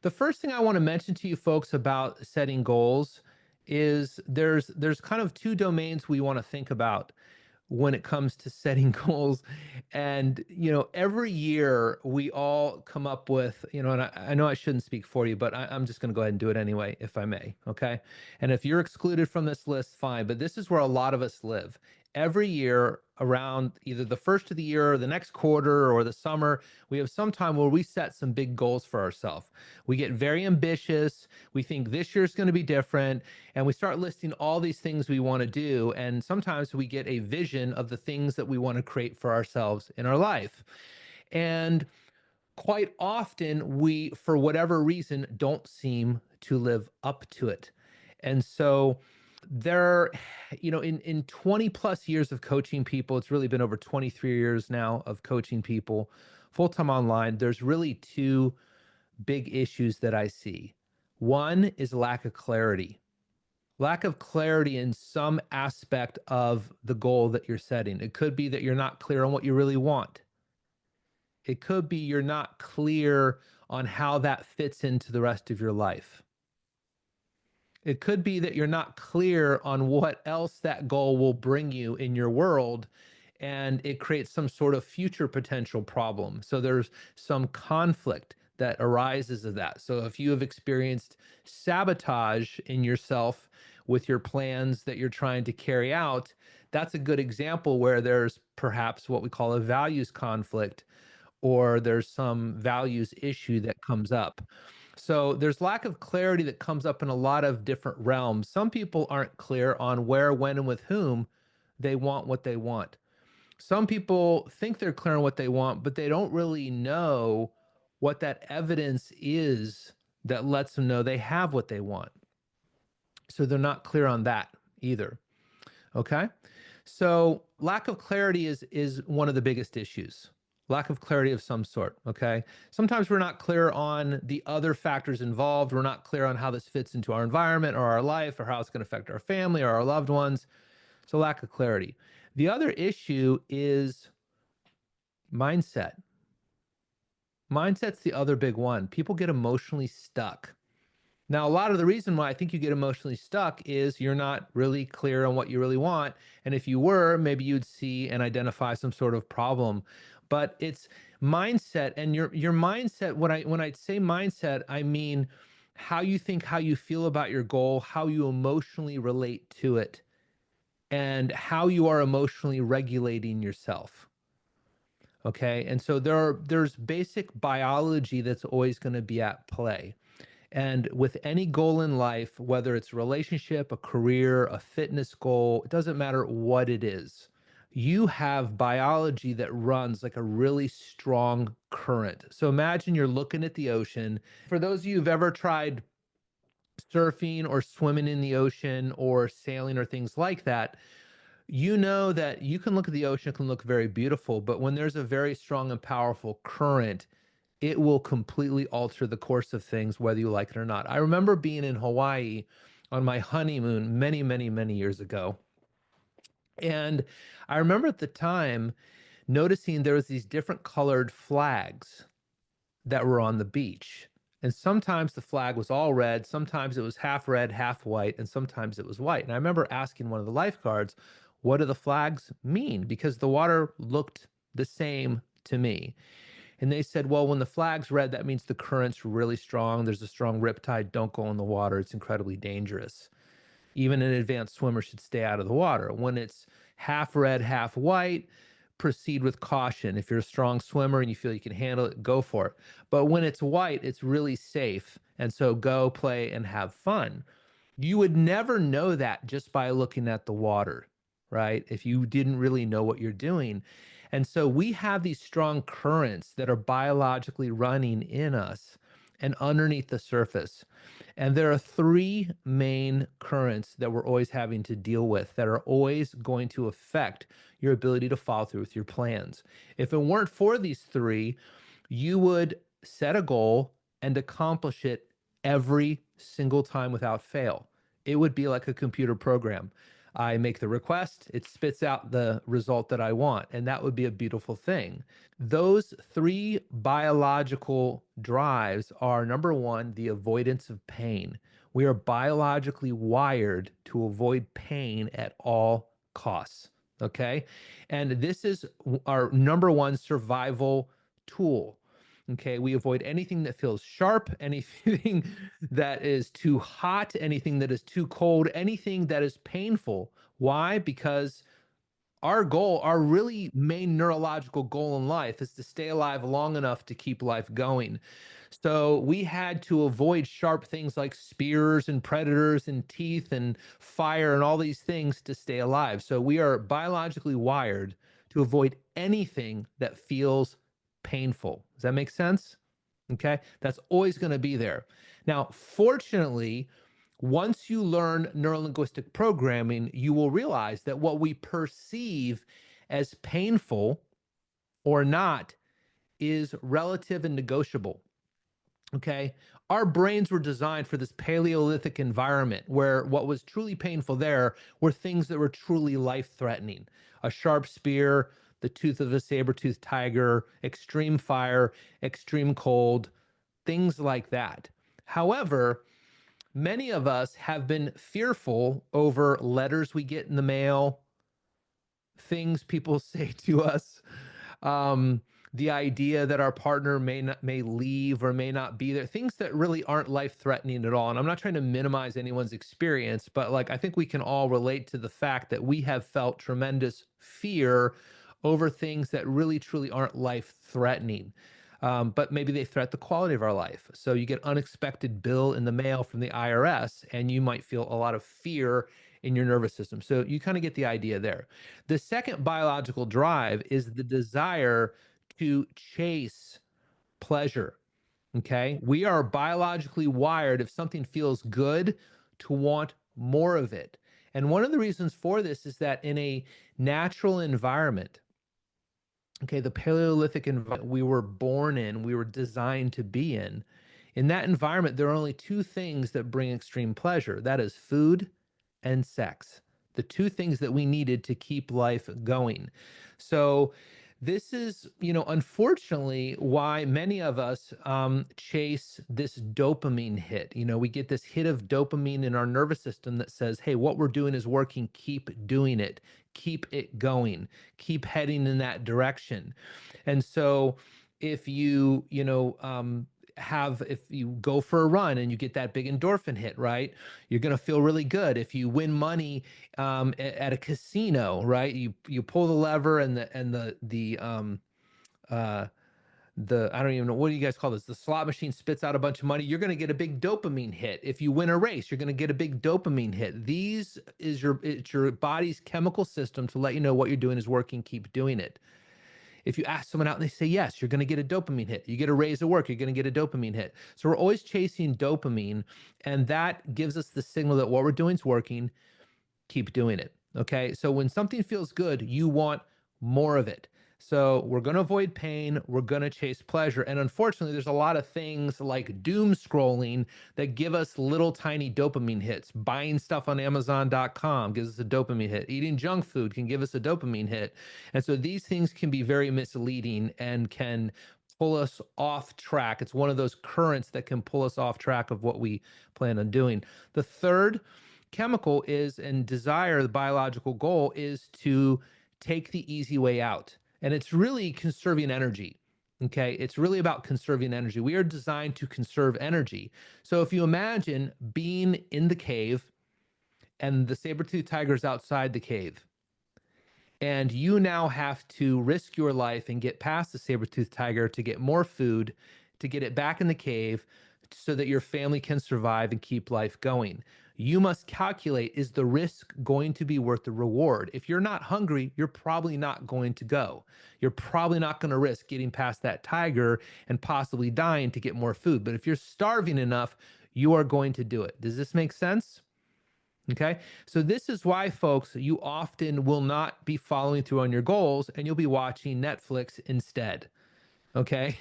The first thing I want to mention to you folks about setting goals is there's kind of two domains we want to think about when it comes to setting goals. And, every year we all come up with, and I know I shouldn't speak for you, but I'm just going to go ahead and do it anyway, if I may. Okay. And if you're excluded from this list, fine. But this is where a lot of us live. Every year around either the first of the year or the next quarter or the summer, we have some time where we set some big goals for ourselves. We get very ambitious. We think this year's going to be different. And we start listing all these things we want to do. And sometimes we get a vision of the things that we want to create for ourselves in our life. And quite often, we, for whatever reason, don't seem to live up to it. And so there, in 20 plus years of coaching people, it's really been over 23 years now of coaching people full time online. There's really two big issues that I see. One is lack of clarity. Lack of clarity in some aspect of the goal that you're setting. It could be that you're not clear on what you really want. It could be you're not clear on how that fits into the rest of your life. It could be that you're not clear on what else that goal will bring you in your world, and it creates some sort of future potential problem. So there's some conflict that arises of that. So if you have experienced sabotage in yourself with your plans that you're trying to carry out, that's a good example where there's perhaps what we call a values conflict, or there's some values issue that comes up. So there's lack of clarity that comes up in a lot of different realms. Some people aren't clear on where, when, and with whom they want what they want. Some people think they're clear on what they want, but they don't really know what that evidence is that lets them know they have what they want. So they're not clear on that either. Okay. So lack of clarity is one of the biggest issues. Lack of clarity of some sort. Okay. Sometimes we're not clear on the other factors involved. We're not clear on how this fits into our environment or our life or how it's going to affect our family or our loved ones. So lack of clarity. The other issue is mindset. Mindset's the other big one. People get emotionally stuck. Now, a lot of the reason why I think you get emotionally stuck is you're not really clear on what you really want. And if you were, maybe you'd see and identify some sort of problem. But it's mindset, and your mindset. When I say mindset, I mean how you think, how you feel about your goal, how you emotionally relate to it, and how you are emotionally regulating yourself. Okay. And so there's basic biology that's always going to be at play. And with any goal in life, whether it's a relationship, a career, a fitness goal, it doesn't matter what it is. You have biology that runs like a really strong current. So imagine you're looking at the ocean. For those of you who've ever tried surfing or swimming in the ocean or sailing or things like that, you know that you can look at the ocean, it can look very beautiful, but when there's a very strong and powerful current, it will completely alter the course of things, whether you like it or not. I remember being in Hawaii on my honeymoon many, many, many years ago. And I remember at the time noticing there was these different colored flags that were on the beach. And sometimes the flag was all red, sometimes it was half red, half white, and sometimes it was white. And I remember asking one of the lifeguards, what do the flags mean? Because the water looked the same to me. And they said, well, when the flag's red, that means the current's really strong. There's a strong riptide. Don't go in the water. It's incredibly dangerous. Even an advanced swimmer should stay out of the water. When it's half red, half white, proceed with caution. If you're a strong swimmer and you feel you can handle it, go for it. But when it's white, it's really safe. And so go play and have fun. You would never know that just by looking at the water, right? If you didn't really know what you're doing. And so we have these strong currents that are biologically running in us and underneath the surface. And there are three main currents that we're always having to deal with that are always going to affect your ability to follow through with your plans. If it weren't for these three, you would set a goal and accomplish it every single time without fail. It would be like a computer program. I make the request, it spits out the result that I want. And that would be a beautiful thing. Those three biological drives are number one, the avoidance of pain. We are biologically wired to avoid pain at all costs. Okay. And this is our number one survival tool. Okay. We avoid anything that feels sharp, anything that is too hot, anything that is too cold, anything that is painful. Why? Because our goal, our really main neurological goal in life is to stay alive long enough to keep life going. So we had to avoid sharp things like spears and predators and teeth and fire and all these things to stay alive. So we are biologically wired to avoid anything that feels painful. Does that make sense? Okay. That's always going to be there. Now, fortunately, once you learn neuro-linguistic programming, you will realize that what we perceive as painful or not is relative and negotiable. Okay. Our brains were designed for this Paleolithic environment where what was truly painful there were things that were truly life threatening. A sharp spear, the tooth of a saber-toothed tiger, extreme fire, extreme cold, things like that. However, many of us have been fearful over letters we get in the mail, things people say to us, um, the idea that our partner may leave or may not be there, things that really aren't life threatening at all. And I'm not trying to minimize anyone's experience, but like I think we can all relate to the fact that we have felt tremendous fear over things that really truly aren't life threatening. But maybe they threat the quality of our life. So you get unexpected bill in the mail from the IRS, and you might feel a lot of fear in your nervous system. So you kind of get the idea there. The second biological drive is the desire to chase pleasure. Okay. We are biologically wired, if something feels good, to want more of it. And one of the reasons for this is that in a natural environment, okay, the Paleolithic environment we were born in, we were designed to be in that environment, there are only two things that bring extreme pleasure. That is food and sex, the two things that we needed to keep life going. So this is, unfortunately, why many of us chase this dopamine hit. We get this hit of dopamine in our nervous system that says, hey, what we're doing is working. Keep doing it. Keep it going. Keep heading in that direction. And so if if you go for a run and you get that big endorphin hit, right? You're going to feel really good. If you win money at a casino, right? You pull the lever and the I don't even know, what do you guys call this? The slot machine spits out a bunch of money. You're going to get a big dopamine hit. If you win a race, you're going to get a big dopamine hit. It's your body's chemical system to let you know what you're doing is working. Keep doing it. If you ask someone out and they say yes, you're going to get a dopamine hit. You get a raise at work, you're going to get a dopamine hit. So we're always chasing dopamine, and that gives us the signal that what we're doing is working. Keep doing it. Okay. So when something feels good, you want more of it. So we're going to avoid pain. We're going to chase pleasure. And unfortunately, there's a lot of things like doom scrolling that give us little tiny dopamine hits. Buying stuff on Amazon.com gives us a dopamine hit. Eating junk food can give us a dopamine hit. And so these things can be very misleading and can pull us off track. It's one of those currents that can pull us off track of what we plan on doing. The third chemical is, and desire, the biological goal is to take the easy way out. And it's really conserving energy. Okay. It's really about conserving energy. We are designed to conserve energy. So if you imagine being in the cave and the saber-toothed tiger's outside the cave, and you now have to risk your life and get past the saber-toothed tiger to get more food, to get it back in the cave so that your family can survive and keep life going. You must calculate, is the risk going to be worth the reward? If you're not hungry, you're probably not going to go. You're probably not going to risk getting past that tiger and possibly dying to get more food. But if you're starving enough, you are going to do it. Does this make sense? Okay. So this is why, folks, you often will not be following through on your goals and you'll be watching Netflix instead. okay?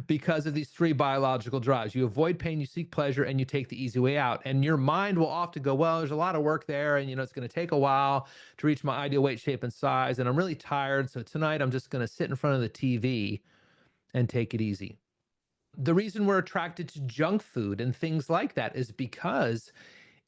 Because of these three biological drives. You avoid pain, you seek pleasure, and you take the easy way out. And your mind will often go, well, there's a lot of work there, and it's going to take a while to reach my ideal weight, shape, and size. And I'm really tired. So tonight I'm just going to sit in front of the TV and take it easy. The reason we're attracted to junk food and things like that is because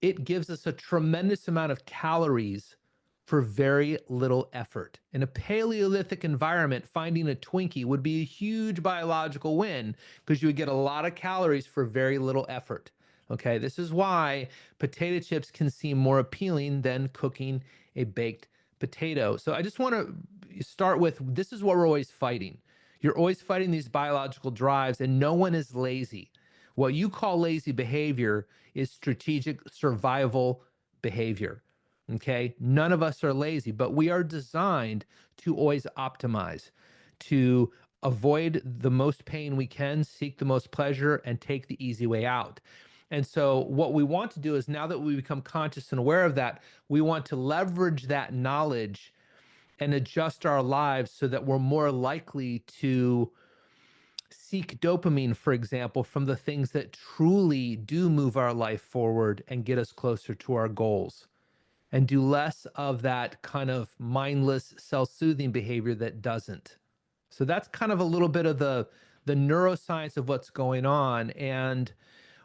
it gives us a tremendous amount of calories for very little effort. In a Paleolithic environment, finding a Twinkie would be a huge biological win because you would get a lot of calories for very little effort. Okay, this is why potato chips can seem more appealing than cooking a baked potato. So I just want to start with this is what we're always fighting. You're always fighting these biological drives, and no one is lazy. What you call lazy behavior is strategic survival behavior. Okay. None of us are lazy, but we are designed to always optimize, to avoid the most pain we can, seek the most pleasure, and take the easy way out. And so, what we want to do is now that we become conscious and aware of that, we want to leverage that knowledge and adjust our lives so that we're more likely to seek dopamine, for example, from the things that truly do move our life forward and get us closer to our goals, and do less of that kind of mindless self-soothing behavior that doesn't. So that's kind of a little bit of the neuroscience of what's going on. And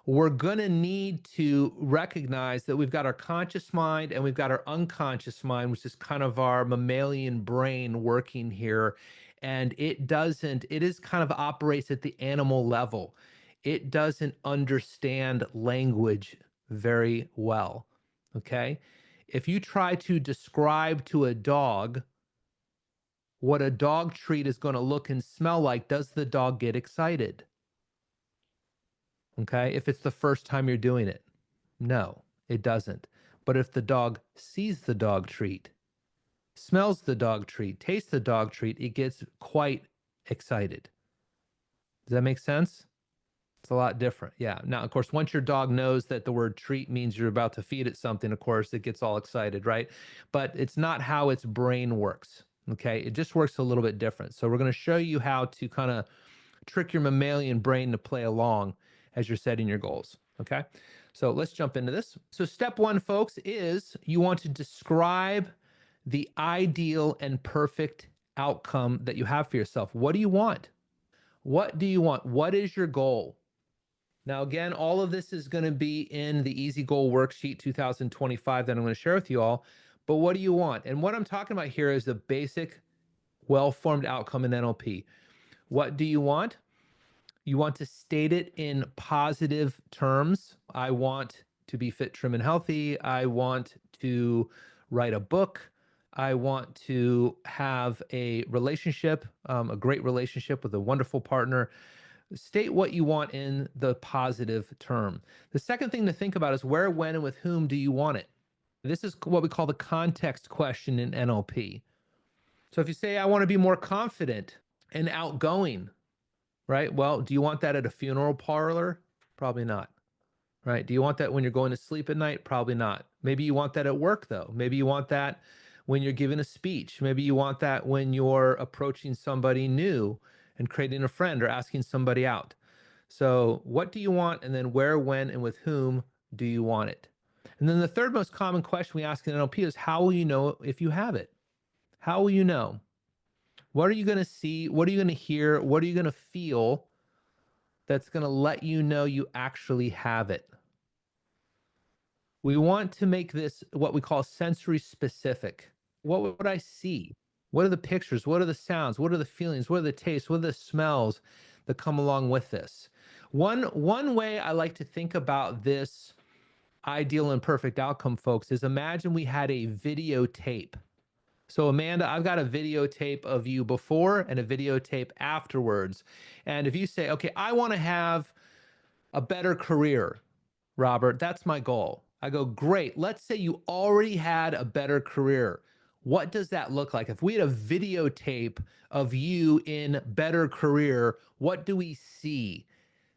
we're going to need to recognize that we've got our conscious mind and we've got our unconscious mind, which is kind of our mammalian brain working here. And it is kind of operates at the animal level. It doesn't understand language very well. Okay. If you try to describe to a dog what a dog treat is going to look and smell like, does the dog get excited? Okay. If it's the first time you're doing it, no, it doesn't. But if the dog sees the dog treat, smells the dog treat, tastes the dog treat, it gets quite excited. Does that make sense? It's a lot different. Yeah. Now, of course, once your dog knows that the word treat means you're about to feed it something, of course, it gets all excited, right? But it's not how its brain works. Okay. It just works a little bit different. So we're going to show you how to kind of trick your mammalian brain to play along as you're setting your goals. Okay. So let's jump into this. So step one, folks, is you want to describe the ideal and perfect outcome that you have for yourself. What do you want? What do you want? What is your goal? Now, again, all of this is going to be in the Easy Goal Worksheet 2025 that I'm going to share with you all. But what do you want? And what I'm talking about here is the basic, well-formed outcome in NLP. What do you want? You want to state it in positive terms. I want to be fit, trim, and healthy. I want to write a book. I want to have a relationship, a great relationship with a wonderful partner. State what you want in the positive term. The second thing to think about is where, when, and with whom do you want it? This is what we call the context question in NLP. So if you say, I want to be more confident and outgoing, right? Well, do you want that at a funeral parlor? Probably not, right? Do you want that when you're going to sleep at night? Probably not. Maybe you want that at work, though. Maybe you want that when you're giving a speech. Maybe you want that when you're approaching somebody new and creating a friend or asking somebody out. So what do you want? And then where, when, and with whom do you want it? And then the third most common question we ask in NLP is how will you know if you have it? How will you know? What are you going to see? What are you going to hear? What are you going to feel that's going to let you know you actually have it? We want to make this what we call sensory specific. What would I see? What are the pictures? What are the sounds? What are the feelings? What are the tastes? What are the smells that come along with this? One way I like to think about this ideal and perfect outcome, folks, is imagine we had a videotape. So Amanda, I've got a videotape of you before and a videotape afterwards. And if you say, okay, I want to have a better career, Robert, that's my goal. I go, great. Let's say you already had a better career. What does that look like? If we had a videotape of you in better career, what do we see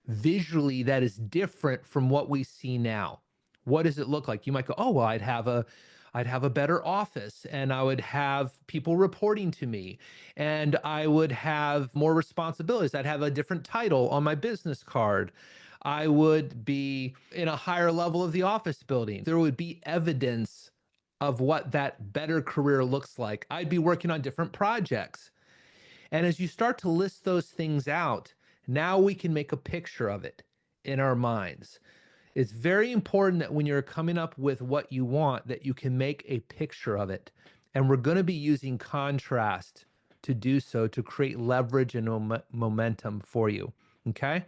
visually that is different from what we see now? What does it look like? You might go, oh, well, I'd have I'd have a better office, and I would have people reporting to me, and I would have more responsibilities. I'd have a different title on my business card. I would be in a higher level of the office building. There would be evidence of what that better career looks like. I'd be working on different projects. And as you start to list those things out, now we can make a picture of it in our minds. It's very important that when you're coming up with what you want, that you can make a picture of it. And we're going to be using contrast to do so, to create leverage and momentum for you. Okay.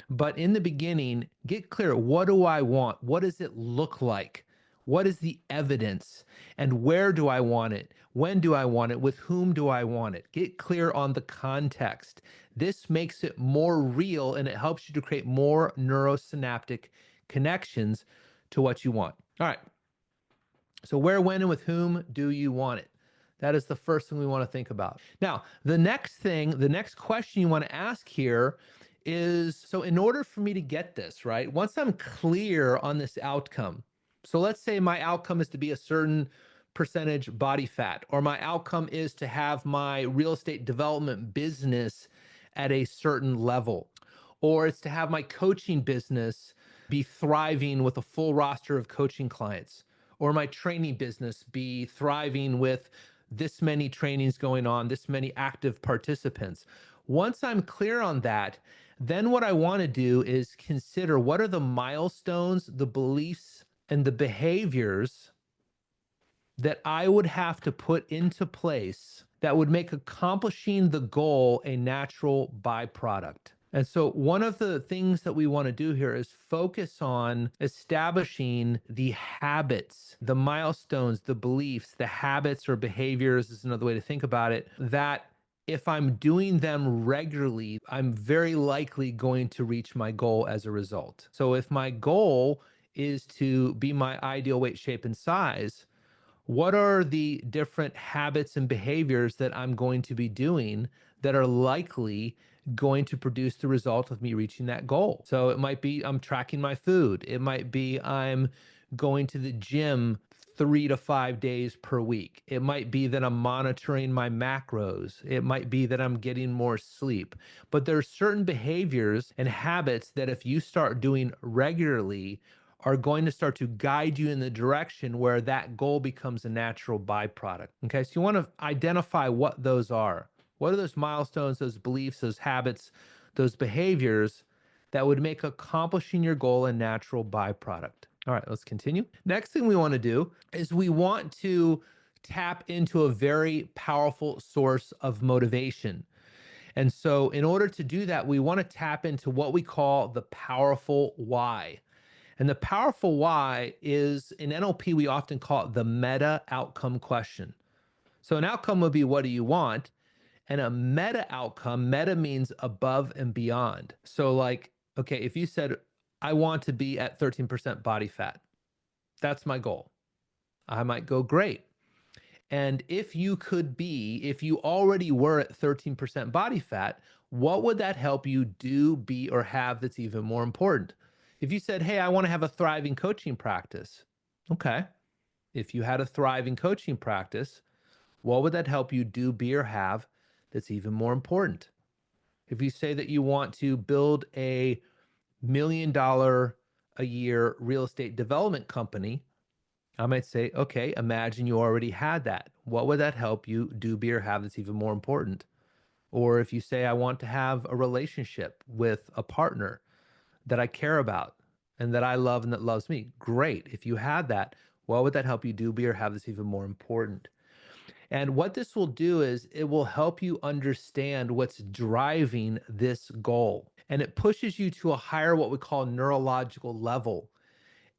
But in the beginning, get clear. What do I want? What does it look like? What is the evidence? And where do I want it? When do I want it? With whom do I want it? Get clear on the context. This makes it more real, and it helps you to create more neurosynaptic connections to what you want. All right. So where, when, and with whom do you want it? That is the first thing we want to think about. Now, the next question you want to ask here is, so in order for me to get this, right? Once I'm clear on this outcome, so let's say my outcome is to be a certain percentage body fat, or my outcome is to have my real estate development business at a certain level, or it's to have my coaching business be thriving with a full roster of coaching clients, or my training business be thriving with this many trainings going on, this many active participants. Once I'm clear on that, then what I want to do is consider what are the milestones, the beliefs, and the behaviors that I would have to put into place that would make accomplishing the goal a natural byproduct. And so one of the things that we want to do here is focus on establishing the habits, the milestones, the beliefs, the habits or behaviors is another way to think about it, that if I'm doing them regularly, I'm very likely going to reach my goal as a result. So if my goal is to be my ideal weight, shape, and size, what are the different habits and behaviors that I'm going to be doing that are likely going to produce the result of me reaching that goal? So it might be I'm tracking my food. It might be I'm going to the gym 3 to 5 days per week. It might be that I'm monitoring my macros. It might be that I'm getting more sleep. But there are certain behaviors and habits that if you start doing regularly, are going to start to guide you in the direction where that goal becomes a natural byproduct. Okay, so you want to identify what those are. What are those milestones, those beliefs, those habits, those behaviors that would make accomplishing your goal a natural byproduct? All right, let's continue. Next thing we want to do is we want to tap into a very powerful source of motivation. And so in order to do that, we want to tap into what we call the powerful why. And the powerful why is, in NLP, we often call it the meta outcome question. So an outcome would be, what do you want? And a meta outcome, meta means above and beyond. So like, okay, if you said, I want to be at 13% body fat, that's my goal. I might go, great. And if you already were at 13% body fat, what would that help you do, be, or have that's even more important? If you said, hey, I want to have a thriving coaching practice. Okay. If you had a thriving coaching practice, what would that help you do, be, or have that's even more important? If you say that you want to build a $1 million a year real estate development company, I might say, okay, imagine you already had that. What would that help you do, be, or have that's even more important? Or if you say, I want to have a relationship with a partner that I care about and that I love and that loves me, great. If you had that, what would that help you do, be, or have that's even more important? And what this will do is it will help you understand what's driving this goal. And it pushes you to a higher, what we call neurological level.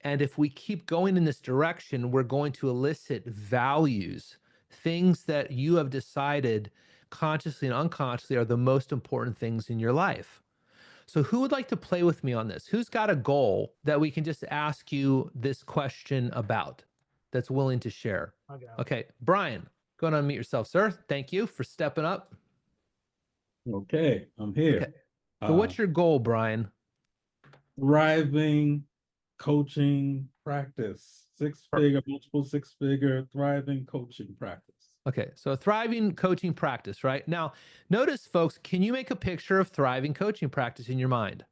And if we keep going in this direction, we're going to elicit values, things that you have decided consciously and unconsciously are the most important things in your life. So who would like to play with me on this? Who's got a goal that we can just ask you this question about that's willing to share? Okay, Brian, go ahead and unmute yourself, sir. Thank you for stepping up. Okay, I'm here. Okay. So what's your goal, Brian? Thriving coaching practice, Or- multiple six-figure thriving coaching practice. Okay, so thriving coaching practice, right? Now, notice, folks, can you make a picture of thriving coaching practice in your mind?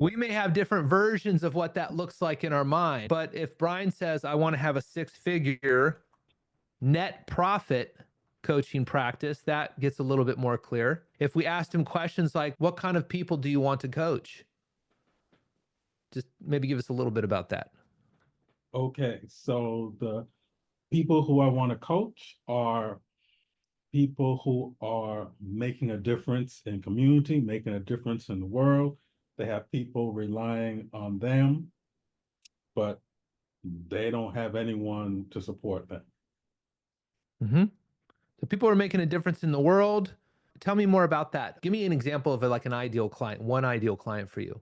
We may have different versions of what that looks like in our mind, but if Brian says, I want to have a six-figure net profit coaching practice, that gets a little bit more clear. If we asked him questions like, what kind of people do you want to coach? Just maybe give us a little bit about that. Okay, so the people who I want to coach are people who are making a difference in community, making a difference in the world. They have people relying on them, but they don't have anyone to support them. Mm-hmm. So people are making a difference in the world. Tell me more about that. Give me an example of like an ideal client, one ideal client for you.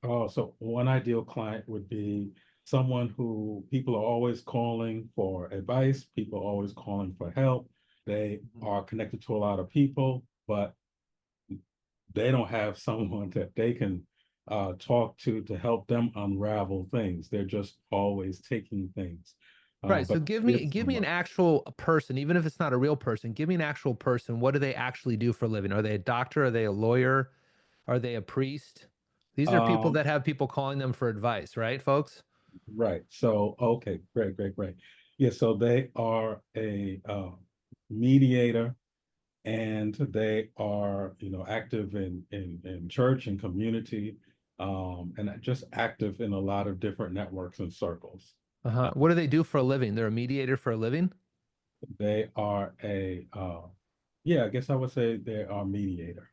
Oh, so one ideal client would be someone who people are always calling for advice, people are always calling for help. They are connected to a lot of people, but they don't have someone that they can talk to help them unravel things. They're just always taking things. Right. So But give me an actual person, even if it's not a real person. Give me an actual person. What do they actually do for a living? Are they a doctor? Are they a lawyer? Are they a priest? These are people um, that have people calling them for advice, right, folks? right. So okay, great. Yeah, so they are a mediator and they are active in church and community, and just active in a lot of different networks and circles. Uh-huh. What do they do for a living? They're a mediator for a living? They are a yeah, I guess I would say they are mediator.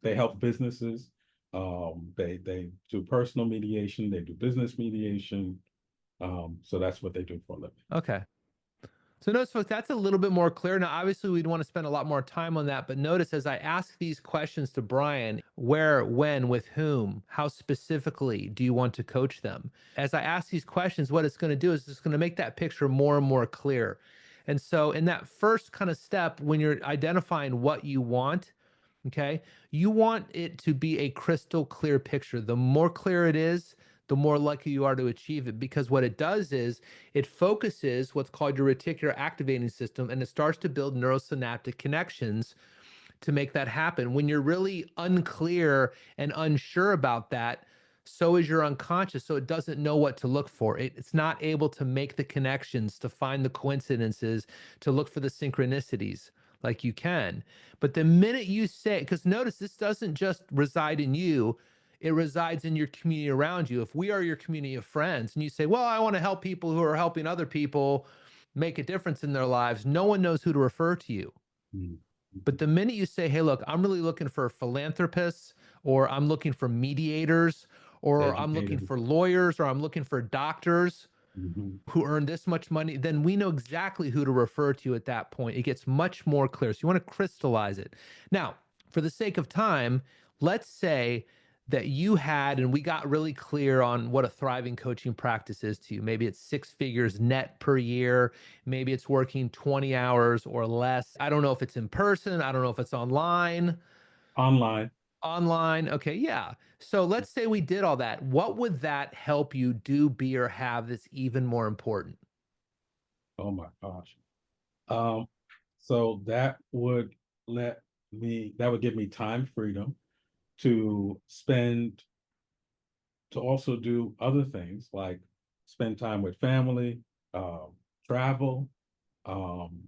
They help businesses. They do personal mediation, they do business mediation. So that's what they do for a living. Okay. So notice, folks, that's a little bit more clear. Now, obviously, we'd want to spend a lot more time on that, but notice as I ask these questions to Brian, where, when, with whom, how specifically do you want to coach them? As I ask these questions, what it's going to do is it's going to make that picture more and more clear. And so in that first kind of step, when you're identifying what you want, okay, you want it to be a crystal clear picture. The more clear it is, the more likely you are to achieve it, because what it does is it focuses what's called your reticular activating system, and it starts to build neurosynaptic connections to make that happen. When you're really unclear and unsure about that, so is your unconscious. So it doesn't know what to look for. It's not able to make the connections, to find the coincidences, to look for the synchronicities like you can. But the minute you say, because notice this doesn't just reside in you, it resides in your community around you. If we are your community of friends and you say, well, I want to help people who are helping other people make a difference in their lives, no one knows who to refer to you. Mhm. But the minute you say, hey, look, I'm really looking for philanthropists, or I'm looking for mediators, or I'm looking Educators. for lawyers, or I'm looking for doctors Mhm. who earn this much money, then we know exactly who to refer to at that point. It gets much more clear. So you want to crystallize it. Now, for the sake of time, let's say that you had, and we got really clear on what a thriving coaching practice is to you. Maybe it's six figures net per year. Maybe it's working 20 hours or less. I don't know if it's in person. I don't know if it's online. Online. Online. Okay. Yeah. So let's say we did all that. What would that help you do, be, or have that's even more important? Oh my gosh. Um, so that would give me time freedom to spend to also do other things like spend time with family, um, travel, um,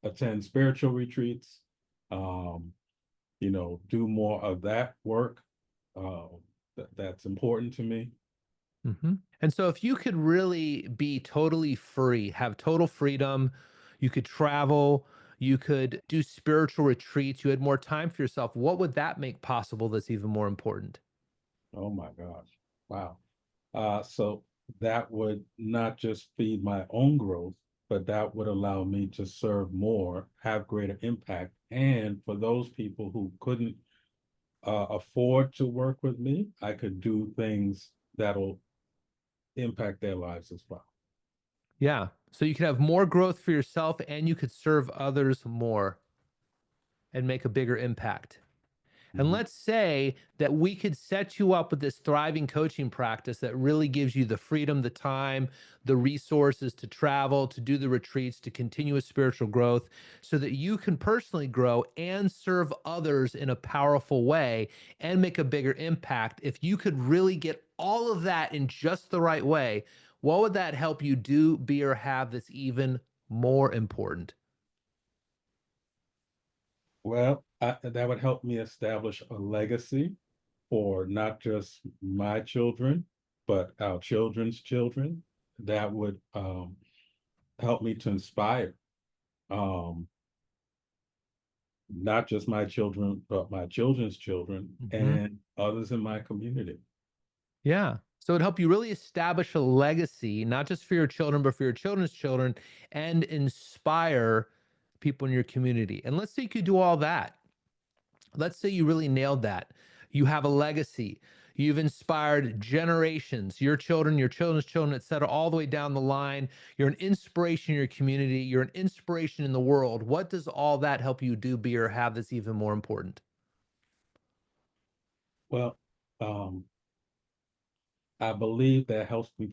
attend spiritual retreats, um, do more of that work uh, that's important to me. And so, if you could really be totally free, have total freedom, you could travel, you could do spiritual retreats, you had more time for yourself, what would that make possible that's even more important? Oh my gosh. Wow. So that would not just feed my own growth, but that would allow me to serve more, have greater impact. And for those people who couldn't afford to work with me, I could do things that'll impact their lives as well. Yeah. So, you could have more growth for yourself and you could serve others more and make a bigger impact. And Mhm. let's say that we could set you up with this thriving coaching practice that really gives you the freedom, the time, the resources to travel, to do the retreats, to continuous spiritual growth, so that you can personally grow and serve others in a powerful way and make a bigger impact. If you could really get all of that in just the right way, what would that help you do, be, or have that's even more important? Well, that would help me establish a legacy for not just my children, but our children's children. That would help me to inspire um, not just my children, but my children's children Mhm. and others in my community. Yeah. So it'd help you really establish a legacy, not just for your children, but for your children's children, and inspire people in your community. And let's say you could do all that. Let's say you really nailed that. You have a legacy. You've inspired generations, your children, your children's children, et cetera, all the way down the line. You're an inspiration in your community. You're an inspiration in the world. What does all that help you do, be, or have that's even more important? Well, I believe that helps me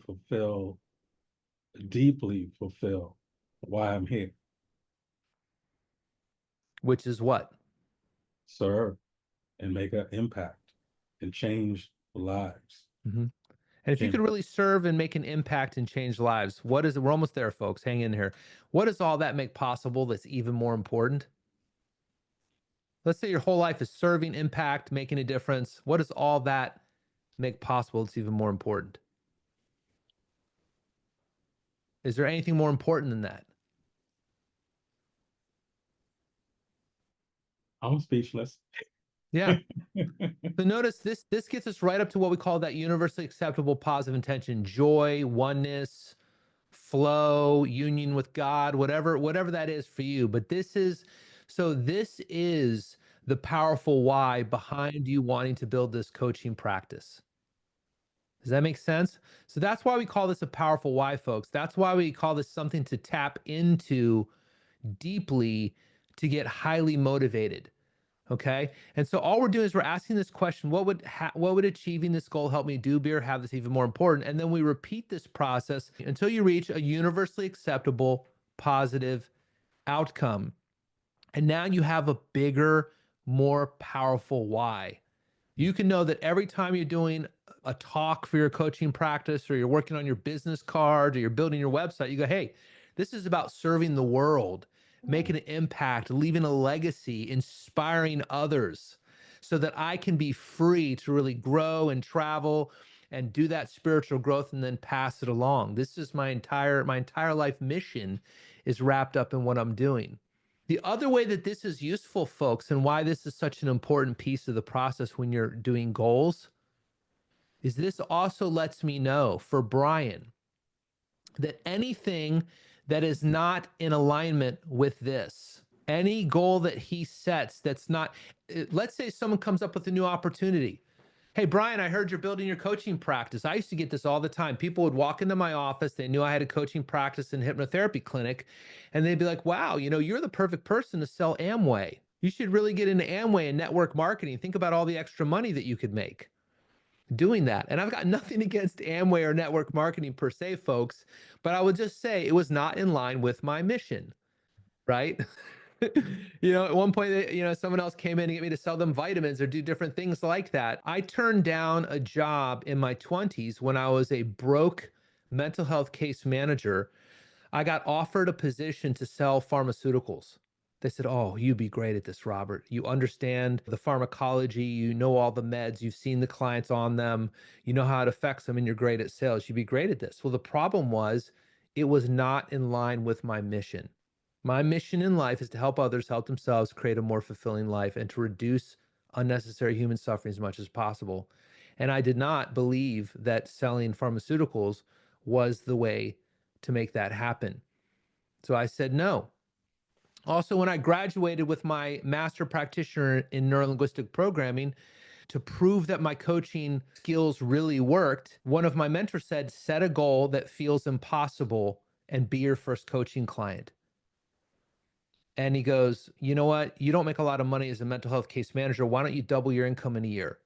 deeply fulfill why I'm here. Which is what? Serve and make an impact and change lives. Mhm. And if you could Change. really serve and make an impact and change lives, what is it? We're almost there, folks. Hang in here. What does all that make possible that's even more important? Let's say your whole life is serving, impact, making a difference. What does all that make possible that's even more important? Is there anything more important than that? I'm speechless. Yeah. So notice this gets us right up to what we call that universally acceptable positive intention, joy, oneness, flow, union with God, whatever that is for you. But this is the powerful why behind you wanting to build this coaching practice. Does that make sense? So that's why we call this a powerful why, folks. That's why we call this something to tap into deeply to get highly motivated. Okay. And so all we're doing is we're asking this question: what would achieving this goal help me do, be, or have this even more important? And then we repeat this process until you reach a universally acceptable, positive outcome. And now you have a bigger, more powerful why. You can know that every time you're doing a talk for your coaching practice, or you're working on your business card, or you're building your website, you go, hey, this is about serving the world, making an impact, leaving a legacy, inspiring others so that I can be free to really grow and travel and do that spiritual growth and then pass it along. This is my entire life mission is wrapped up in what I'm doing. The other way that this is useful, folks, and why this is such an important piece of the process when you're doing goals, is this also lets me know for Brian that anything that is not in alignment with this, any goal that he sets that's not, let's say someone comes up with a new opportunity. Hey, Brian, I heard you're building your coaching practice. I used to get this all the time. People would walk into my office. They knew I had a coaching practice and hypnotherapy clinic. And they'd be like, wow, you're the perfect person to sell Amway. You should really get into Amway and network marketing. Think about all the extra money that you could make doing that. And I've got nothing against Amway or network marketing per se, folks, but I would just say it was not in line with my mission, right? At one point, someone else came in and get me to sell them vitamins or do different things like that. I turned down a job in my 20s when I was a broke mental health case manager. I got offered a position to sell pharmaceuticals. They said, oh, you'd be great at this, Robert. You understand the pharmacology, you know all the meds, you've seen the clients on them, you know how it affects them, and you're great at sales. You'd be great at this. Well, the problem was it was not in line with my mission. My mission in life is to help others help themselves create a more fulfilling life and to reduce unnecessary human suffering as much as possible. And I did not believe that selling pharmaceuticals was the way to make that happen. So I said no. Also, when I graduated with my master practitioner in neuro-linguistic programming, to prove that my coaching skills really worked, one of my mentors said, set a goal that feels impossible and be your first coaching client. And he goes, you know what? You don't make a lot of money as a mental health case manager. Why don't you double your income in a year?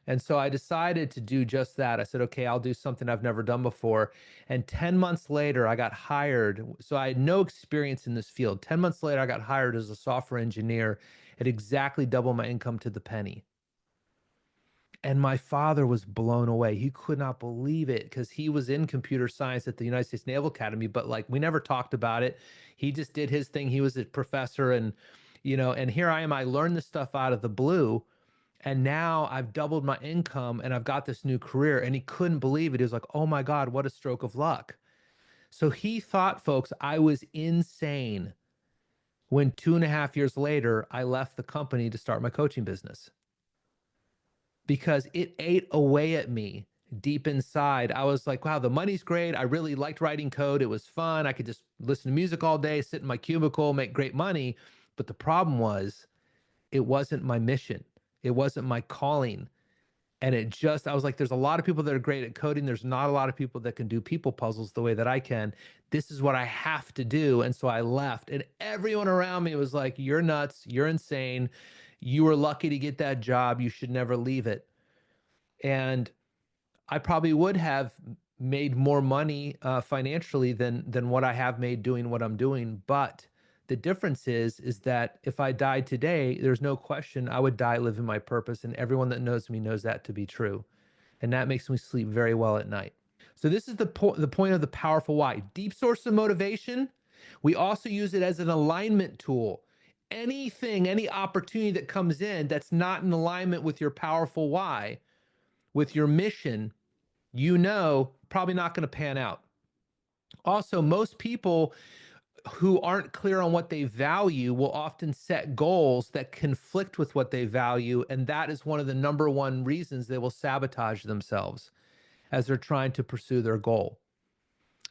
And so I decided to do just that. I said, okay, I'll do something I've never done before. And 10 months later, I got hired. So I had no experience in this field. 10 months later, I got hired as a software engineer at exactly double my income to the penny. And my father was blown away. He could not believe it because he was in computer science at the United States Naval Academy, but like we never talked about it. He just did his thing. He was a professor and, and here I am. I learned this stuff out of the blue. And now I've doubled my income and I've got this new career. And he couldn't believe it. He was like, oh my God, what a stroke of luck. So he thought, folks, I was insane when 2.5 years later, I left the company to start my coaching business because it ate away at me deep inside. I was like, wow, the money's great. I really liked writing code. It was fun. I could just listen to music all day, sit in my cubicle, make great money. But the problem was, it wasn't my mission. It wasn't my calling. And I was like, there's a lot of people that are great at coding. There's not a lot of people that can do people puzzles the way that I can. This is what I have to do. And so I left. And everyone around me was like, you're nuts. You're insane. You were lucky to get that job. You should never leave it. And I probably would have made more money financially than what I have made doing what I'm doing. But the difference is that if I died today, there's no question I would die living my purpose, and everyone that knows me knows that to be true, and that makes me sleep very well at night. So this is the point of the powerful why. Deep source of motivation. We also use it as an alignment tool. Any opportunity that comes in that's not in alignment with your powerful why, with your mission, probably not going to pan out. Also, most people who aren't clear on what they value will often set goals that conflict with what they value. And that is one of the number one reasons they will sabotage themselves as they're trying to pursue their goal.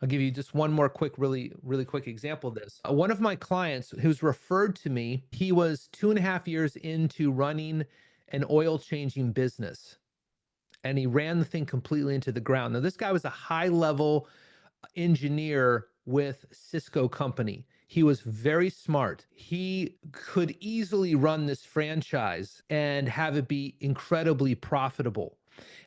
I'll give you just one more quick, really, really quick example of this. One of my clients who's referred to me, he was 2.5 years into running an oil changing business and he ran the thing completely into the ground. Now, this guy was a high level engineer with Cisco company. He was very smart. He could easily run this franchise and have it be incredibly profitable.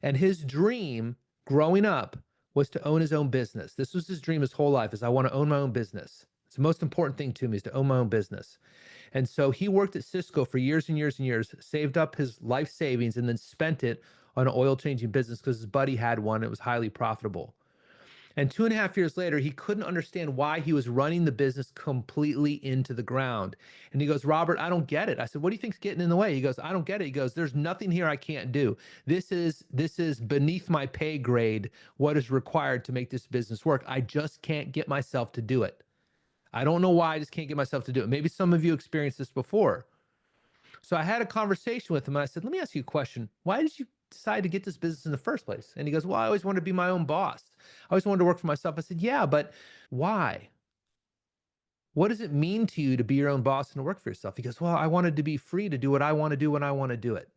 And his dream growing up was to own his own business. This was his dream his whole life, is I want to own my own business. It's the most important thing to me, is to own my own business. And so he worked at Cisco for years and years and years, saved up his life savings, and then spent it on an oil changing business because his buddy had one. It was highly profitable. And 2.5 years later, he couldn't understand why he was running the business completely into the ground. And he goes, Robert, I don't get it. I said, what do you think's getting in the way? He goes, I don't get it. He goes, there's nothing here I can't do. This is beneath my pay grade, what is required to make this business work. I just can't get myself to do it. I don't know why I just can't get myself to do it. Maybe some of you experienced this before. So I had a conversation with him and I said, let me ask you a question. Why did you decide to get this business in the first place? And he goes, well, I always wanted to be my own boss. I always wanted to work for myself. I said, yeah, but why? What does it mean to you to be your own boss and to work for yourself? He goes, well, I wanted to be free to do what I want to do when I want to do it.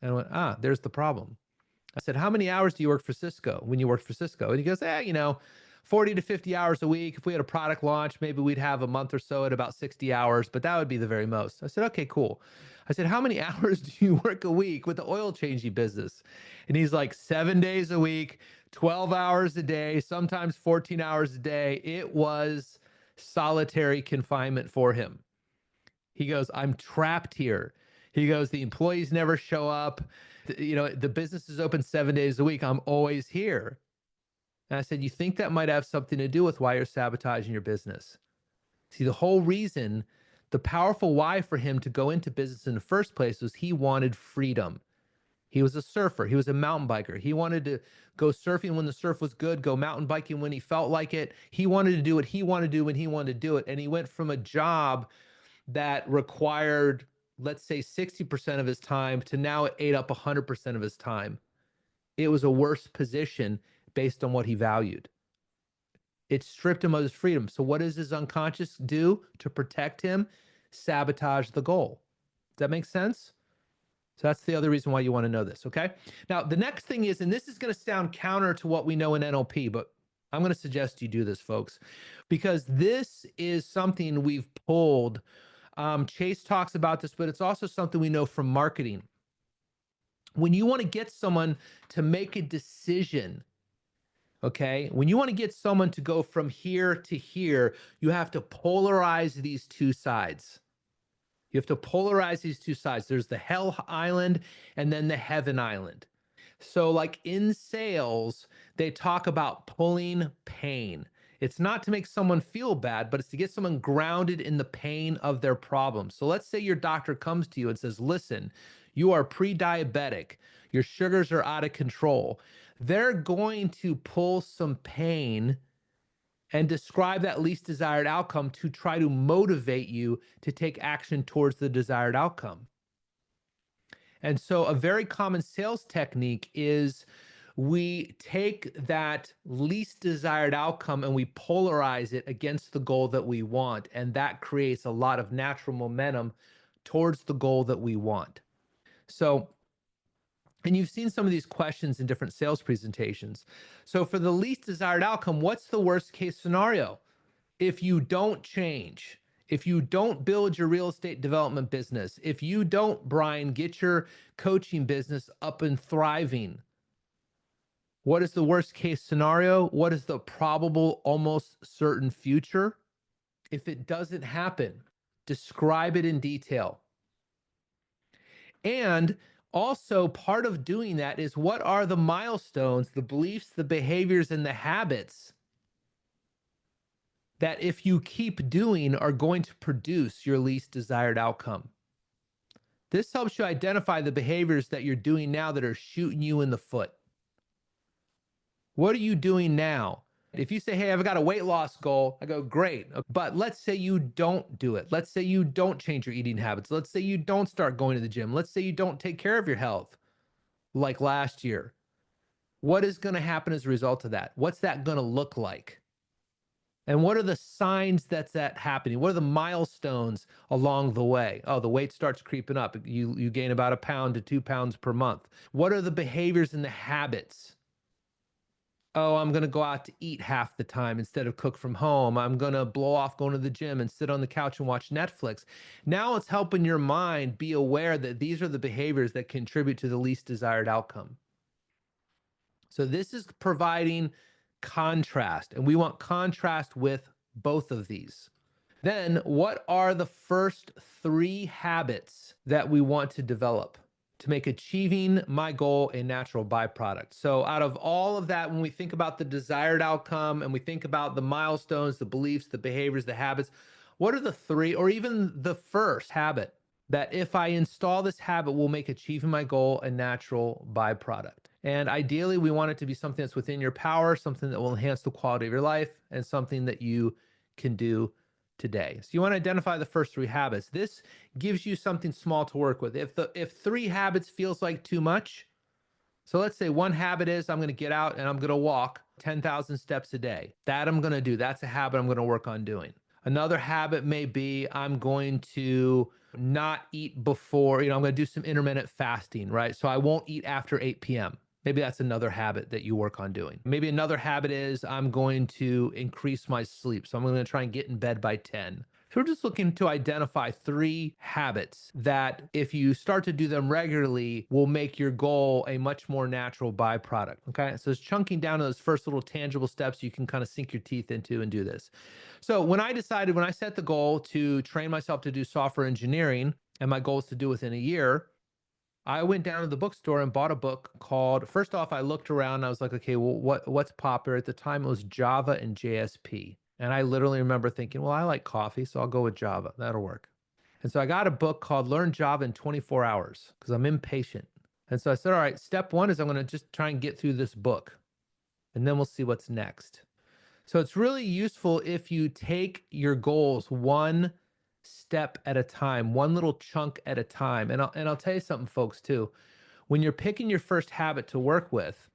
And I went, there's the problem. I said, how many hours do you work for Cisco when you worked for Cisco? And he goes, 40 to 50 hours a week. If we had a product launch, maybe we'd have a month or so at about 60 hours, but that would be the very most. I said, okay, cool. I said, how many hours do you work a week with the oil changing business? And he's like, 7 days a week, 12 hours a day, sometimes 14 hours a day. It was solitary confinement for him. He goes, I'm trapped here. He goes, the employees never show up. The business is open 7 days a week. I'm always here. And I said, you think that might have something to do with why you're sabotaging your business? See, the whole reason, the powerful why for him to go into business in the first place was he wanted freedom. He was a surfer. He was a mountain biker. He wanted to go surfing when the surf was good, go mountain biking when he felt like it. He wanted to do what he wanted to do when he wanted to do it. And he went from a job that required, let's say, 60% of his time to now it ate up 100% of his time. It was a worse position based on what he valued. It stripped him of his freedom. So what does his unconscious do to protect him? Sabotage the goal. Does that make sense? So that's the other reason why you want to know this, okay? Now, the next thing is, and this is going to sound counter to what we know in NLP, but I'm going to suggest you do this, folks, because this is something we've pulled. Chase talks about this, but it's also something we know from marketing. When you want to get someone to make a decision, okay, when you want to get someone to go from here to here, you have to polarize these two sides. You have to polarize these two sides. There's the hell island and then the heaven island. So, like in sales, they talk about pulling pain. It's not to make someone feel bad, but it's to get someone grounded in the pain of their problem. So, let's say your doctor comes to you and says, listen, you are pre diabetic, your sugars are out of control. They're going to pull some pain and describe that least desired outcome to try to motivate you to take action towards the desired outcome. And so, a very common sales technique is we take that least desired outcome and we polarize it against the goal that we want. And that creates a lot of natural momentum towards the goal that we want. So, and you've seen some of these questions in different sales presentations. So, for the least desired outcome, what's the worst case scenario? If you don't change, if you don't build your real estate development business, if you don't, Brian, get your coaching business up and thriving, what is the worst case scenario? What is the probable, almost certain future? If it doesn't happen, describe it in detail. And also, part of doing that is what are the milestones, the beliefs, the behaviors, and the habits that if you keep doing are going to produce your least desired outcome. This helps you identify the behaviors that you're doing now that are shooting you in the foot. What are you doing now? If you say, hey, I've got a weight loss goal, I go, great. But let's say you don't do it. Let's say you don't change your eating habits. Let's say you don't start going to the gym. Let's say you don't take care of your health like last year. What is going to happen as a result of that? What's that going to look like? And what are the signs that's that happening? What are the milestones along the way? Oh, the weight starts creeping up. You gain about 1 pound to 2 pounds per month. What are the behaviors and the habits? Oh, I'm going to go out to eat half the time instead of cook from home. I'm going to blow off going to the gym and sit on the couch and watch Netflix. Now it's helping your mind be aware that these are the behaviors that contribute to the least desired outcome. So this is providing contrast, and we want contrast with both of these. Then, what are the first 3 habits that we want to develop to make achieving my goal a natural byproduct? So, out of all of that, when we think about the desired outcome and we think about the milestones, the beliefs, the behaviors, the habits, what are the 3 or even the first habit that if I install this habit will make achieving my goal a natural byproduct? And ideally, we want it to be something that's within your power, something that will enhance the quality of your life, and something that you can do today. So you want to identify the first 3 habits. This gives you something small to work with. If 3 habits feels like too much, so let's say one habit is I'm going to get out and I'm going to walk 10,000 steps a day. That I'm going to do. That's a habit I'm going to work on doing. Another habit may be I'm going to not eat before, I'm going to do some intermittent fasting, right? So I won't eat after 8 p.m. Maybe that's another habit that you work on doing. Maybe another habit is I'm going to increase my sleep. So I'm going to try and get in bed by 10. So we're just looking to identify 3 habits that if you start to do them regularly will make your goal a much more natural byproduct. Okay. So it's chunking down to those first little tangible steps you can kind of sink your teeth into and do this. So when I set the goal to train myself to do software engineering, and my goal is to do within a year, I went down to the bookstore and bought a book called, first off, I looked around and I was like, okay, well, what's popular? At the time, it was Java and JSP. And I literally remember thinking, well, I like coffee, so I'll go with Java. That'll work. And so I got a book called Learn Java in 24 Hours because I'm impatient. And so I said, all right, step 1 is I'm going to just try and get through this book, and then we'll see what's next. So it's really useful if you take your goals one step at a time, one little chunk at a time. And I'll tell you something, folks, too. When you're picking your first habit to work with,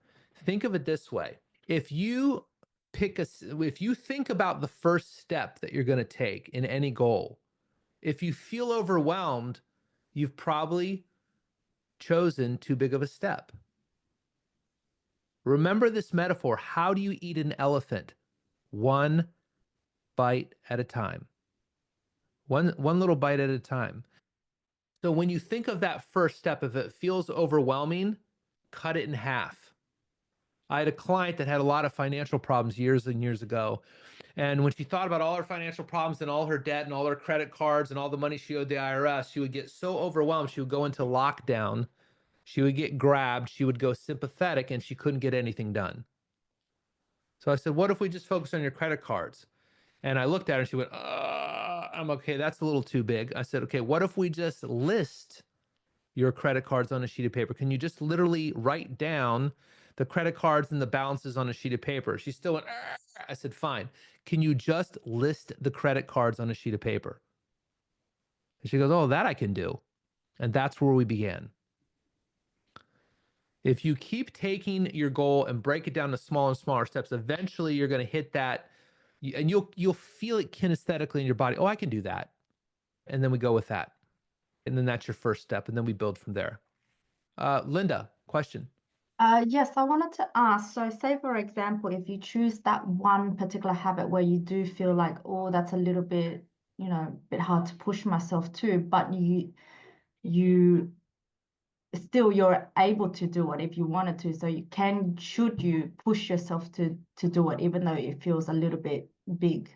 think of it this way. If you think about the first step that you're going to take in any goal, if you feel overwhelmed, you've probably chosen too big of a step. Remember this metaphor. How do you eat an elephant? One bite at a time. One little bite at a time. So when you think of that first step, if it feels overwhelming, cut it in half. I had a client that had a lot of financial problems years and years ago. And when she thought about all her financial problems and all her debt and all her credit cards and all the money she owed the IRS, she would get so overwhelmed. She would go into lockdown. She would get grabbed. She would go sympathetic and she couldn't get anything done. So I said, what if we just focus on your credit cards? And I looked at her and she went, I'm okay. That's a little too big. I said, okay, what if we just list your credit cards on a sheet of paper? Can you just literally write down the credit cards and the balances on a sheet of paper? She still went, I said, fine. Can you just list the credit cards on a sheet of paper? And she goes, oh, that I can do. And that's where we began. If you keep taking your goal and break it down to smaller and smaller steps, eventually you're going to hit that, and you'll feel it kinesthetically in your body. Oh, I can do that. And then we go with that. And then that's your first step. And then we build from there. Linda, question. Yes, I wanted to ask, so say for example, if you choose that one particular habit where you do feel like, oh, that's a little bit, bit hard to push myself to, but you still you're able to do it if you wanted to. So should you push yourself to do it, even though it feels a little bit big?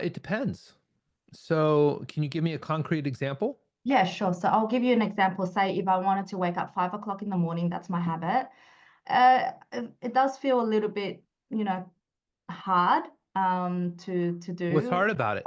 It depends. So can you give me a concrete example? Yeah, sure. So I'll give you an example. Say if I wanted to wake up 5 o'clock in the morning, that's my habit. It does feel a little bit, hard to What's do. hard about it?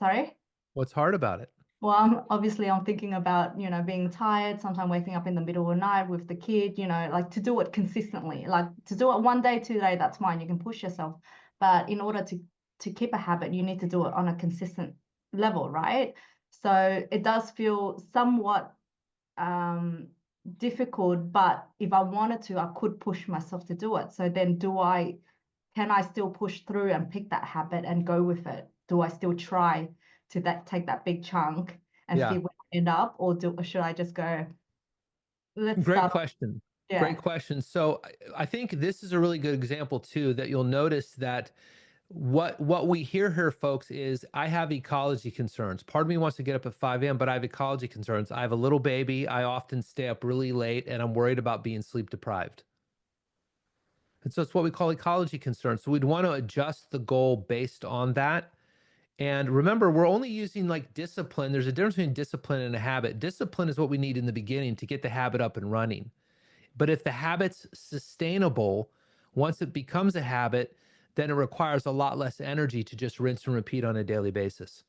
Sorry. What's hard about it? Well, I'm thinking about, being tired, sometimes waking up in the middle of the night with the kid, like to do it consistently. Like to do it one day, 2 day, that's fine. You can push yourself. But in order to keep a habit, you need to do it on a consistent level, right? So it does feel somewhat um difficult, but if I wanted to, I could push myself to do it. So then can I still push through and pick that habit and go with it? Do I still try to take that big chunk and see Yeah, where I end up, or should I just go, let's great start? question. Yeah, Great question. So I think this is a really good example too, that you'll notice that what we hear here, folks, is I have ecology concerns. Part of me wants to get up at 5 a.m., but I have ecology concerns. I have a little baby. I often stay up really late and I'm worried about being sleep deprived. And so it's what we call ecology concerns. So we'd want to adjust the goal based on that. And remember, we're only using like discipline. There's a difference between discipline and a habit. Discipline is what we need in the beginning to get the habit up and running. But if the habit's sustainable, once it becomes a habit, then it requires a lot less energy to just rinse and repeat on a daily basis.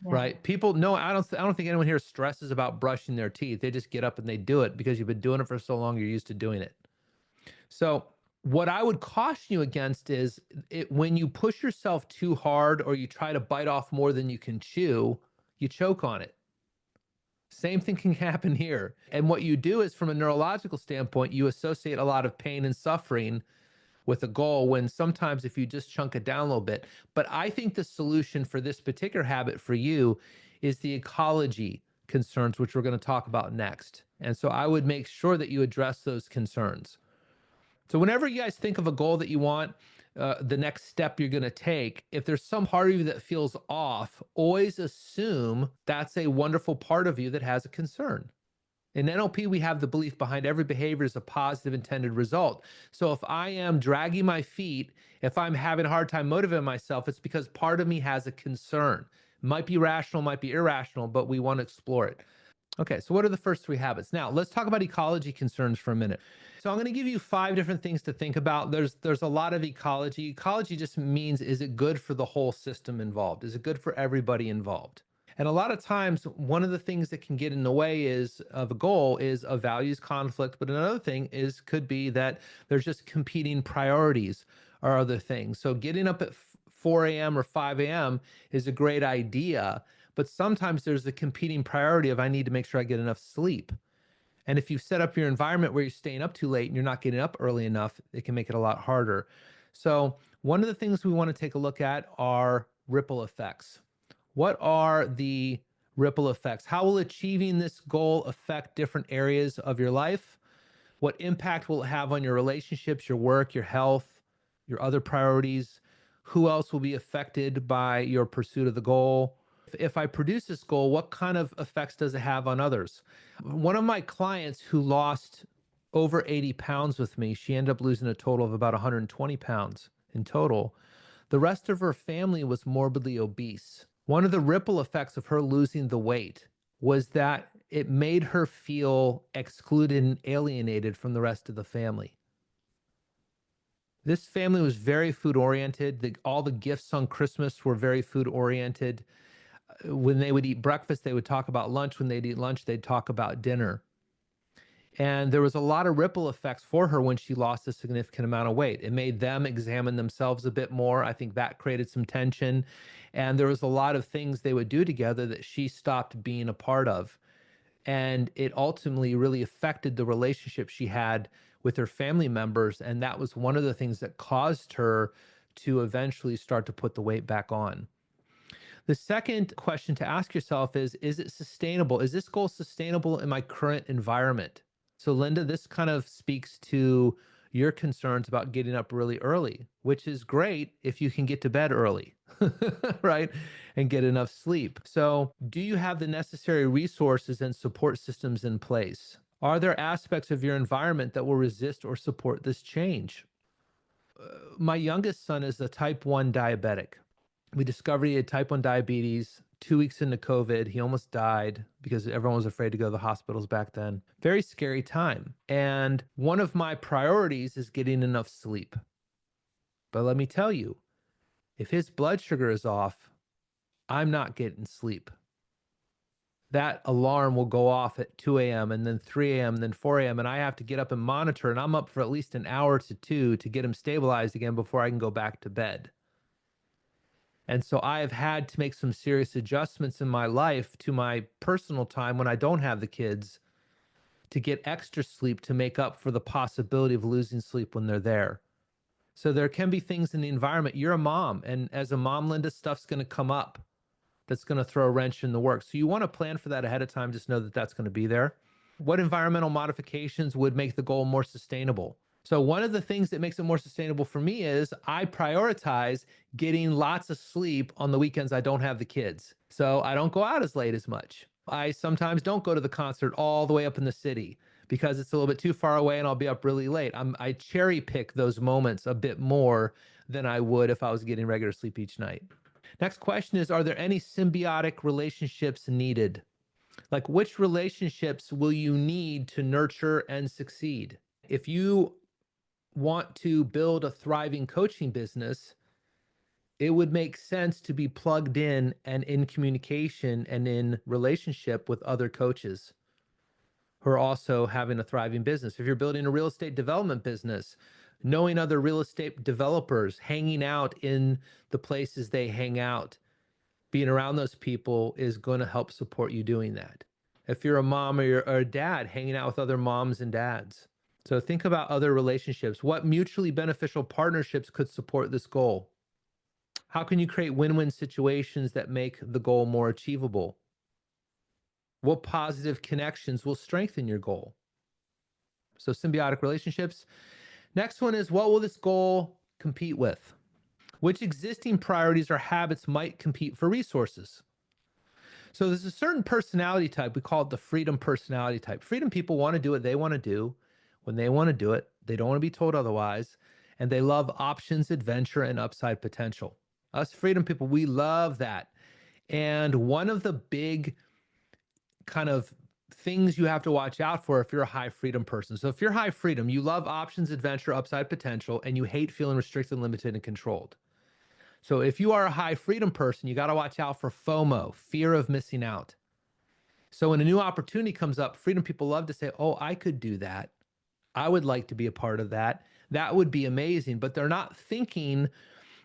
yeah, Right? People no, I don't think anyone here stresses about brushing their teeth. They just get up and they do it because you've been doing it for so long, you're used to doing it. So what I would caution you against is when you push yourself too hard or you try to bite off more than you can chew, you choke on it. Same thing can happen here. And what you do is, from a neurological standpoint, you associate a lot of pain and suffering with a goal when sometimes if you just chunk it down a little bit. But I think the solution for this particular habit for you is the ecology concerns, which we're going to talk about next. And so I would make sure that you address those concerns. So whenever you guys think of a goal that you want, the next step you're going to take, if there's some part of you that feels off, always assume that's a wonderful part of you that has a concern. In NLP, we have the belief behind every behavior is a positive intended result. So if I am dragging my feet, if I'm having a hard time motivating myself, it's because part of me has a concern. Might be rational, might be irrational, but we want to explore it. Okay, so what are the first three habits? Now, let's talk about ecology concerns for a minute. So I'm going to give you 5 different things to think about. There's a lot of ecology. Ecology just means, is it good for the whole system involved? Is it good for everybody involved? And a lot of times, one of the things that can get in the way is of a goal is a values conflict. But another thing could be that there's just competing priorities or other things. So getting up at 4 a.m. or 5 a.m. is a great idea, but sometimes there's the competing priority of I need to make sure I get enough sleep. And if you set up your environment where you're staying up too late and you're not getting up early enough, it can make it a lot harder. So one of the things we want to take a look at are ripple effects. What are the ripple effects? How will achieving this goal affect different areas of your life? What impact will it have on your relationships, your work, your health, your other priorities? Who else will be affected by your pursuit of the goal? If I produce this goal, what kind of effects does it have on others? One of my clients who lost over 80 pounds with me, she ended up losing a total of about 120 pounds in total. The rest of her family was morbidly obese. One of the ripple effects of her losing the weight was that it made her feel excluded and alienated from the rest of the family. This family was very food oriented. All the gifts on Christmas were very food oriented. When they would eat breakfast, they would talk about lunch. When they'd eat lunch, they'd talk about dinner. And there was a lot of ripple effects for her when she lost a significant amount of weight. It made them examine themselves a bit more. I think that created some tension. And there was a lot of things they would do together that she stopped being a part of. And it ultimately really affected the relationship she had with her family members. And that was one of the things that caused her to eventually start to put the weight back on. The second question to ask yourself is it sustainable? Is this goal sustainable in my current environment? So, Linda, this kind of speaks to your concerns about getting up really early, which is great if you can get to bed early, right? And get enough sleep. So, do you have the necessary resources and support systems in place? Are there aspects of your environment that will resist or support this change? My youngest son is a type 1 diabetic. We discovered he had type 1 diabetes 2 weeks into COVID. He almost died because everyone was afraid to go to the hospitals back then. Very scary time. And one of my priorities is getting enough sleep. But let me tell you, if his blood sugar is off, I'm not getting sleep. That alarm will go off at 2 a.m. and then 3 a.m. and then 4 a.m. And I have to get up and monitor. And I'm up for at least an hour to two to get him stabilized again before I can go back to bed. And so I have had to make some serious adjustments in my life to my personal time when I don't have the kids to get extra sleep to make up for the possibility of losing sleep when they're there. So there can be things in the environment. You're a mom, and as a mom, Linda, stuff's going to come up that's going to throw a wrench in the works. So you want to plan for that ahead of time. Just know that that's going to be there. What environmental modifications would make the goal more sustainable? So one of the things that makes it more sustainable for me is I prioritize getting lots of sleep on the weekends I don't have the kids. So I don't go out as late as much. I sometimes don't go to the concert all the way up in the city because it's a little bit too far away and I'll be up really late. I cherry pick those moments a bit more than I would if I was getting regular sleep each night. Next question is, are there any symbiotic relationships needed? Like, which relationships will you need to nurture and succeed? If you want to build a thriving coaching business, it would make sense to be plugged in and in communication and in relationship with other coaches who are also having a thriving business. If you're building a real estate development business, knowing other real estate developers, hanging out in the places they hang out, being around those people is going to help support you doing that. If you're a mom or a dad, hanging out with other moms and dads. So think about other relationships. What mutually beneficial partnerships could support this goal? How can you create win-win situations that make the goal more achievable? What positive connections will strengthen your goal? So symbiotic relationships. Next one is, what will this goal compete with? Which existing priorities or habits might compete for resources? So there's a certain personality type, we call it the freedom personality type. Freedom people want to do what they want to do when they want to do it. They don't want to be told otherwise. And they love options, adventure, and upside potential. Us freedom people, we love that. And one of the big kind of things you have to watch out for if you're a high freedom person. So if you're high freedom, you love options, adventure, upside potential, and you hate feeling restricted, limited, and controlled. So if you are a high freedom person, you got to watch out for FOMO, fear of missing out. So when a new opportunity comes up, freedom people love to say, oh, I could do that. I would like to be a part of that. That would be amazing. But they're not thinking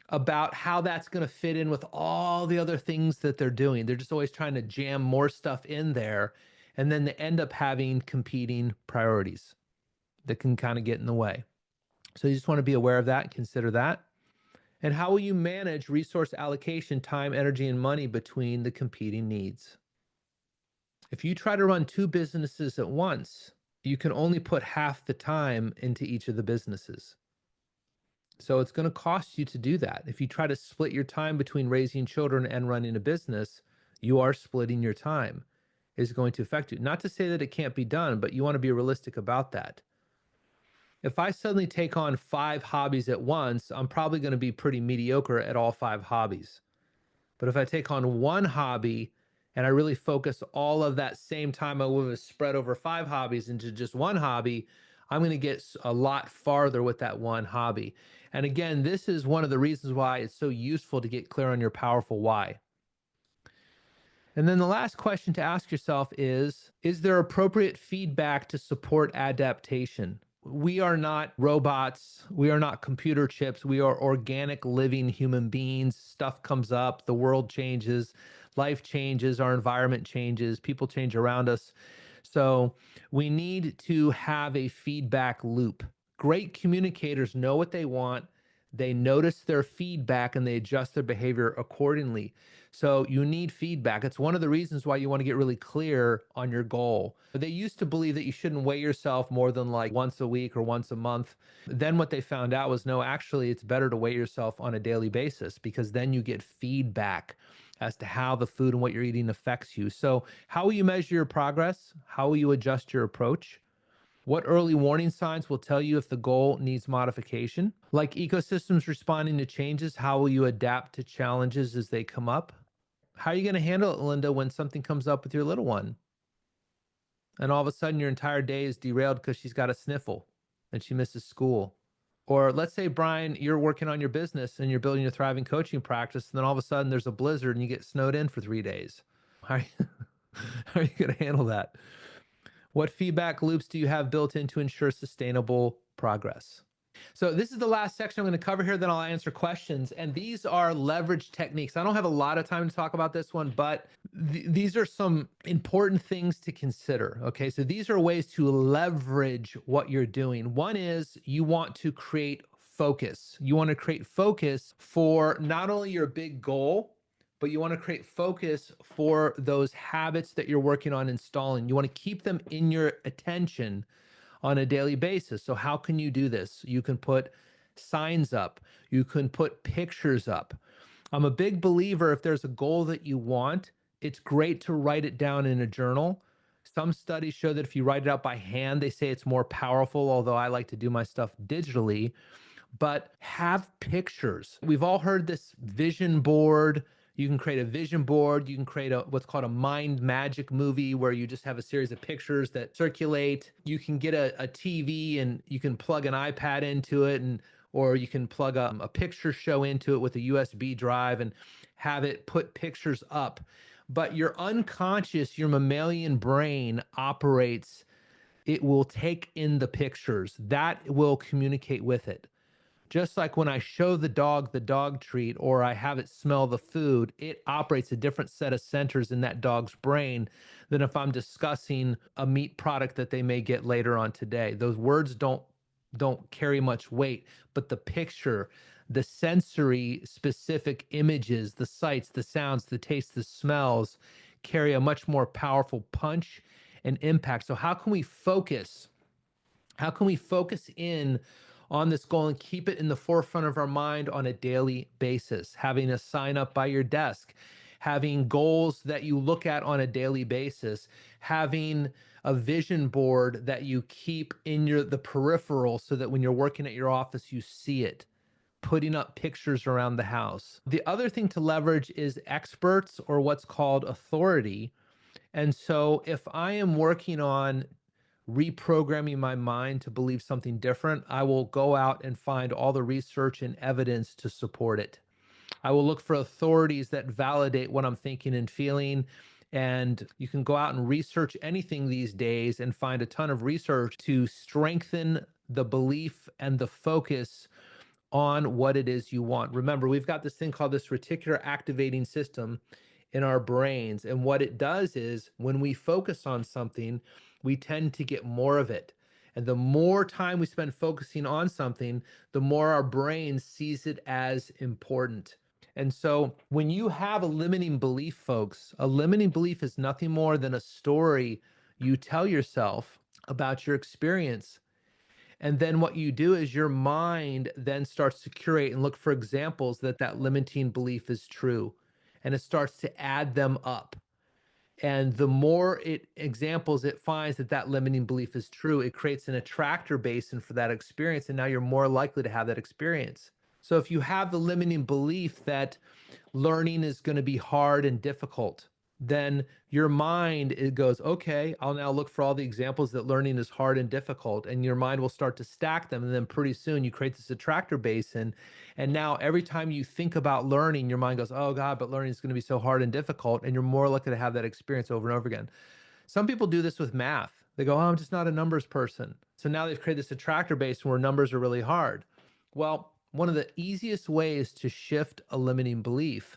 about how that's going to fit in with all the other things that they're doing. They're just always trying to jam more stuff in there. And then they end up having competing priorities that can kind of get in the way. So you just want to be aware of that, consider that. And how will you manage resource allocation, time, energy, and money between the competing needs? If you try to run two businesses at once, you can only put half the time into each of the businesses. So it's going to cost you to do that. If you try to split your time between raising children and running a business, you are splitting your time. Is going to affect you. Not to say that it can't be done, but you want to be realistic about that. If I suddenly take on 5 hobbies at once, I'm probably going to be pretty mediocre at all 5 hobbies. But if I take on one hobby and I really focus all of that same time I would have spread over 5 hobbies into just one hobby, I'm going to get a lot farther with that one hobby. And again, this is one of the reasons why it's so useful to get clear on your powerful why. And then the last question to ask yourself is there appropriate feedback to support adaptation? We are not robots. We are not computer chips. We are organic living human beings. Stuff comes up, the world changes, life changes, our environment changes, people change around us. So we need to have a feedback loop. Great communicators know what they want. They notice their feedback and they adjust their behavior accordingly. So you need feedback. It's one of the reasons why you want to get really clear on your goal. They used to believe that you shouldn't weigh yourself more than like once a week or once a month. Then what they found out was no, actually, it's better to weigh yourself on a daily basis because then you get feedback as to how the food and what you're eating affects you. So, how will you measure your progress? How will you adjust your approach? What early warning signs will tell you if the goal needs modification? Like ecosystems responding to changes, how will you adapt to challenges as they come up? How are you going to handle it, Linda, when something comes up with your little one? And all of a sudden your entire day is derailed because she's got a sniffle and she misses school. Or let's say, Brian, you're working on your business and you're building a thriving coaching practice, and then all of a sudden there's a blizzard and you get snowed in for 3 days. How are you, how are you going to handle that? What feedback loops do you have built in to ensure sustainable progress? So this is the last section I'm going to cover here, then I'll answer questions. And these are leverage techniques. I don't have a lot of time to talk about this one, but these are some important things to consider. Okay, so these are ways to leverage what you're doing. One is you want to create focus. You want to create focus for not only your big goal, but you want to create focus for those habits that you're working on installing. You want to keep them in your attention on a daily basis. So how can you do this? You can put signs up. You can put pictures up. I'm a big believer if there's a goal that you want, it's great to write it down in a journal. Some studies show that if you write it out by hand, they say it's more powerful, although I like to do my stuff digitally. But have pictures. We've all heard this vision board. You can create a vision board. You can create what's called a mind magic movie where you just have a series of pictures that circulate. You can get a TV and you can plug an iPad into it, or you can plug a picture show into it with a USB drive and have it put pictures up. But your unconscious, your mammalian brain operates, it will take in the pictures. That will communicate with it. Just like when I show the dog treat or I have it smell the food, it operates a different set of centers in that dog's brain than if I'm discussing a meat product that they may get later on today. Those words don't carry much weight, but the picture, the sensory specific images, the sights, the sounds, the tastes, the smells carry a much more powerful punch and impact. So how can we focus? How can we focus in on this goal and keep it in the forefront of our mind on a daily basis? Having a sign up by your desk, having goals that you look at on a daily basis, having a vision board that you keep in the peripheral so that when you're working at your office, you see it, putting up pictures around the house. The other thing to leverage is experts or what's called authority. And so if I am working on reprogramming my mind to believe something different, I will go out and find all the research and evidence to support it. I will look for authorities that validate what I'm thinking and feeling. And you can go out and research anything these days and find a ton of research to strengthen the belief and the focus on what it is you want. Remember, we've got this thing called this reticular activating system in our brains. And what it does is when we focus on something, we tend to get more of it. And the more time we spend focusing on something, the more our brain sees it as important. And so when you have a limiting belief, folks, a limiting belief is nothing more than a story you tell yourself about your experience. And then what you do is your mind then starts to curate and look for examples that that limiting belief is true. And it starts to add them up. And the more examples it finds that that limiting belief is true, it creates an attractor basin for that experience. And now you're more likely to have that experience. So if you have the limiting belief that learning is going to be hard and difficult, then your mind, it goes, okay, I'll now look for all the examples that learning is hard and difficult. And your mind will start to stack them. And then pretty soon you create this attractor basin. And now every time you think about learning, your mind goes, oh God, but learning is going to be so hard and difficult. And you're more likely to have that experience over and over again. Some people do this with math. They go, oh, I'm just not a numbers person. So now they've created this attractor basin where numbers are really hard. Well, one of the easiest ways to shift a limiting belief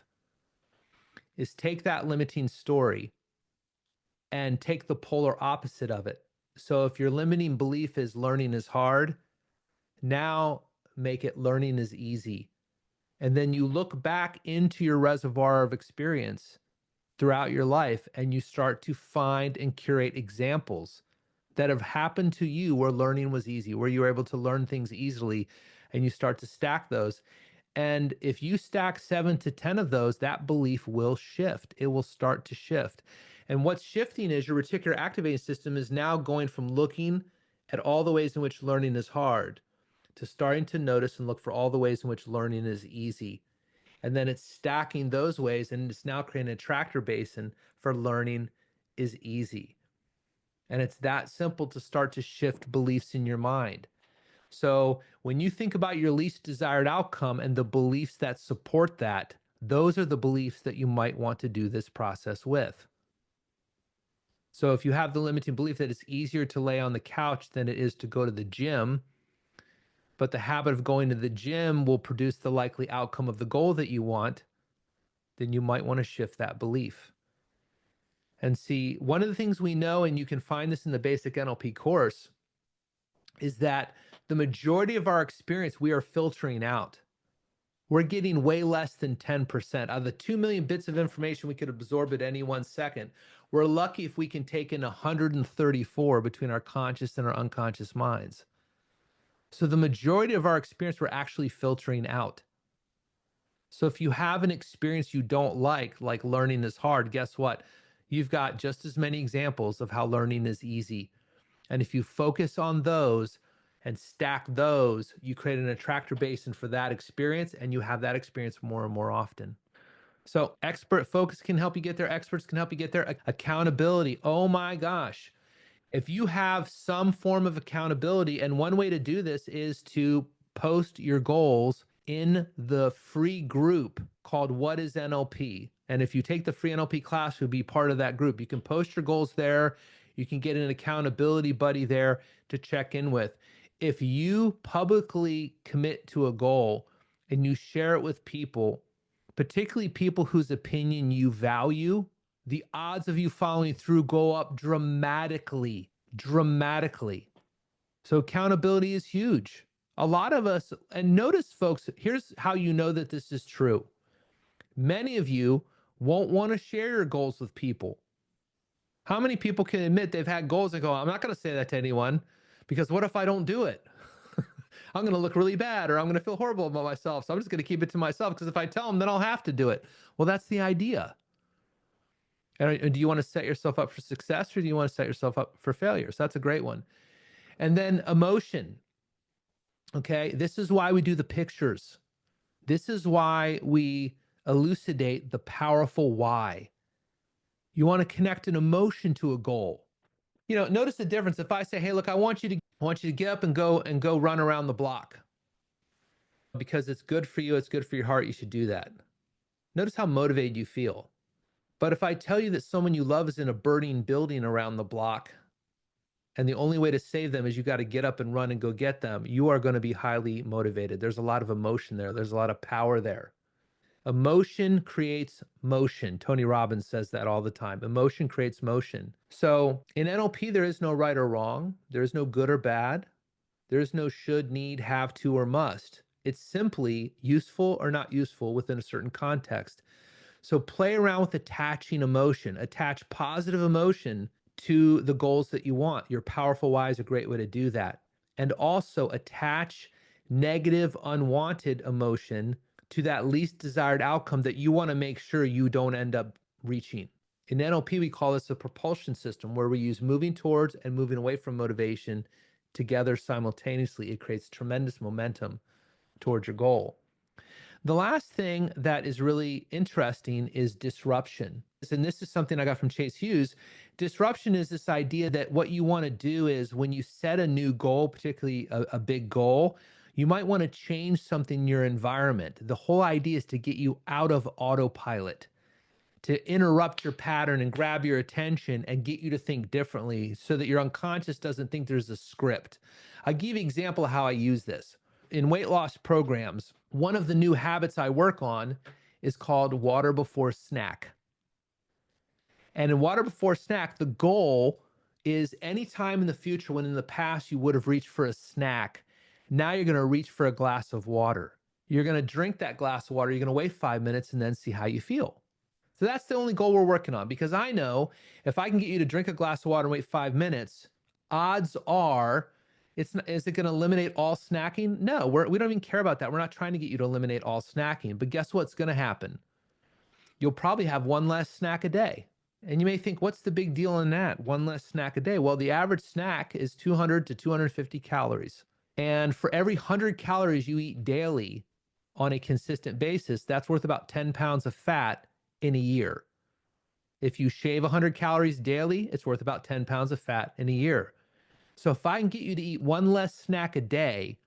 is take that limiting story and take the polar opposite of it. So if your limiting belief is learning is hard, now make it learning is easy. And then you look back into your reservoir of experience throughout your life and you start to find and curate examples that have happened to you where learning was easy, where you were able to learn things easily, and you start to stack those. And if you stack 7 to 10 of those, that belief will shift. It will start to shift. And what's shifting is your reticular activating system is now going from looking at all the ways in which learning is hard to starting to notice and look for all the ways in which learning is easy. And then it's stacking those ways, and it's now creating a attractor basin for learning is easy. And it's that simple to start to shift beliefs in your mind. So when you think about your least desired outcome and the beliefs that support that, those are the beliefs that you might want to do this process with. So if you have the limiting belief that it's easier to lay on the couch than it is to go to the gym, but the habit of going to the gym will produce the likely outcome of the goal that you want, then you might want to shift that belief. And see, one of the things we know, and you can find this in the basic NLP course, is that the majority of our experience we are filtering out. We're getting way less than 10%. Out of the 2 million bits of information we could absorb at any 1 second, we're lucky if we can take in 134 between our conscious and our unconscious minds. So the majority of our experience we're actually filtering out. So if you have an experience you don't like learning is hard, guess what? You've got just as many examples of how learning is easy. And if you focus on those and stack those, you create an attractor basin for that experience, and you have that experience more and more often. So expert focus can help you get there. Experts can help you get there. Accountability. Oh my gosh. If you have some form of accountability, and one way to do this is to post your goals in the free group called What is NLP? And if you take the free NLP class, you'll be part of that group. You can post your goals there. You can get an accountability buddy there to check in with. If you publicly commit to a goal and you share it with people, particularly people whose opinion you value, the odds of you following through go up dramatically, dramatically. So accountability is huge. A lot of us, and notice folks, here's how you know that this is true. Many of you won't want to share your goals with people. How many people can admit they've had goals and go, I'm not going to say that to anyone because what if I don't do it? I'm going to look really bad or I'm going to feel horrible about myself. So I'm just going to keep it to myself because if I tell them, then I'll have to do it. Well, that's the idea. And do you want to set yourself up for success or do you want to set yourself up for failure? So that's a great one. And then emotion. Okay, this is why we do the pictures. This is why we elucidate the powerful why. You want to connect an emotion to a goal. You know, notice the difference. If I say, hey, look, I want you to get up and go run around the block because it's good for you, it's good for your heart, you should do that. Notice how motivated you feel. But if I tell you that someone you love is in a burning building around the block, and the only way to save them is you got to get up and run and go get them, you are going to be highly motivated. There's a lot of emotion there. There's a lot of power there. Emotion creates motion. Tony Robbins says that all the time. Emotion creates motion. So in NLP, there is no right or wrong. There is no good or bad. There is no should, need, have to, or must. It's simply useful or not useful within a certain context. So play around with attaching emotion. Attach positive emotion to the goals that you want. Your powerful why is a great way to do that. And also attach negative, unwanted emotion to that least desired outcome that you want to make sure you don't end up reaching. In NLP, we call this a propulsion system, where we use moving towards and moving away from motivation together simultaneously. It creates tremendous momentum towards your goal. The last thing that is really interesting is disruption. And this is something I got from Chase Hughes. Disruption is this idea that what you want to do is when you set a new goal, particularly a big goal, you might want to change something in your environment. The whole idea is to get you out of autopilot, to interrupt your pattern and grab your attention and get you to think differently so that your unconscious doesn't think there's a script. I'll give you an example of how I use this. In weight loss programs, one of the new habits I work on is called water before snack. And in water before snack, the goal is anytime in the future when in the past you would have reached for a snack, now you're going to reach for a glass of water. You're going to drink that glass of water. You're going to wait 5 minutes and then see how you feel. So that's the only goal we're working on, because I know if I can get you to drink a glass of water and wait 5 minutes, odds are is it going to eliminate all snacking? No, we don't even care about that. We're not trying to get you to eliminate all snacking. But guess what's going to happen? You'll probably have one less snack a day. And you may think, what's the big deal in that? One less snack a day. Well, the average snack is 200 to 250 calories. And for every 100 calories you eat daily on a consistent basis, that's worth about 10 pounds of fat in a year. If you shave 100 calories daily, it's worth about 10 pounds of fat in a year. So if I can get you to eat one less snack a day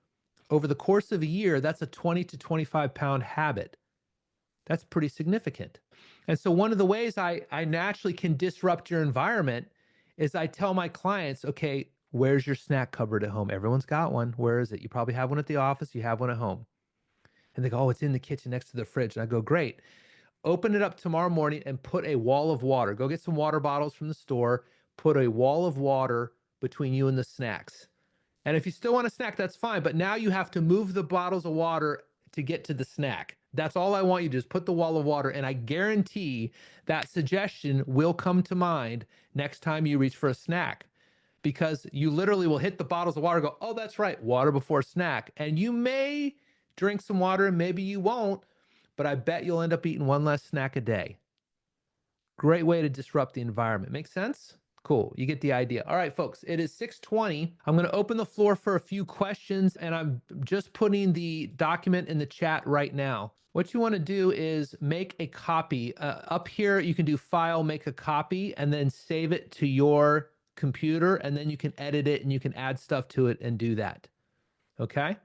over the course of a year, that's a 20 to 25 pound habit. That's pretty significant. And so one of the ways I naturally can disrupt your environment is I tell my clients, okay, where's your snack cupboard at home? Everyone's got one. Where is it? You probably have one at the office. You have one at home. And they go, oh, it's in the kitchen next to the fridge. And I go, great. Open it up tomorrow morning and put a wall of water. Go get some water bottles from the store. Put a wall of water between you and the snacks. And if you still want a snack, that's fine. But now you have to move the bottles of water to get to the snack. That's all I want you to do, is put the wall of water. And I guarantee that suggestion will come to mind next time you reach for a snack, because you literally will hit the bottles of water, go, oh, that's right, water before snack. And you may drink some water, maybe you won't, but I bet you'll end up eating one less snack a day. Great way to disrupt the environment. Make sense? Cool. You get the idea. All right, folks, it is 6:20. I'm going to open the floor for a few questions, and I'm just putting the document in the chat right now. What you want to do is make a copy. Up here, you can do file, make a copy, and then save it to your computer, and then you can edit it and you can add stuff to it and do that. Okay?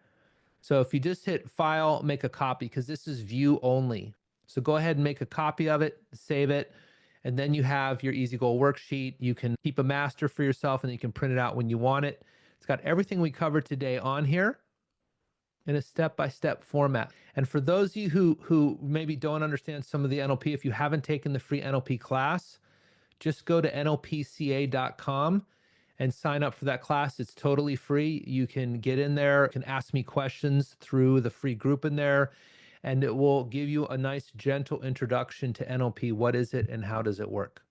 So if you just hit file, make a copy, because this is view only. So go ahead and make a copy of it, save it, and then you have your Easy Goal worksheet. You can keep a master for yourself, and you can print it out when you want it. It's got everything we covered today on here in a step-by-step format. And for those of you who maybe don't understand some of the NLP, if you haven't taken the free NLP class, just go to nlpca.com and sign up for that class. It's totally free. You can get in there, you can ask me questions through the free group in there, and it will give you a nice, gentle introduction to NLP. What is it and how does it work?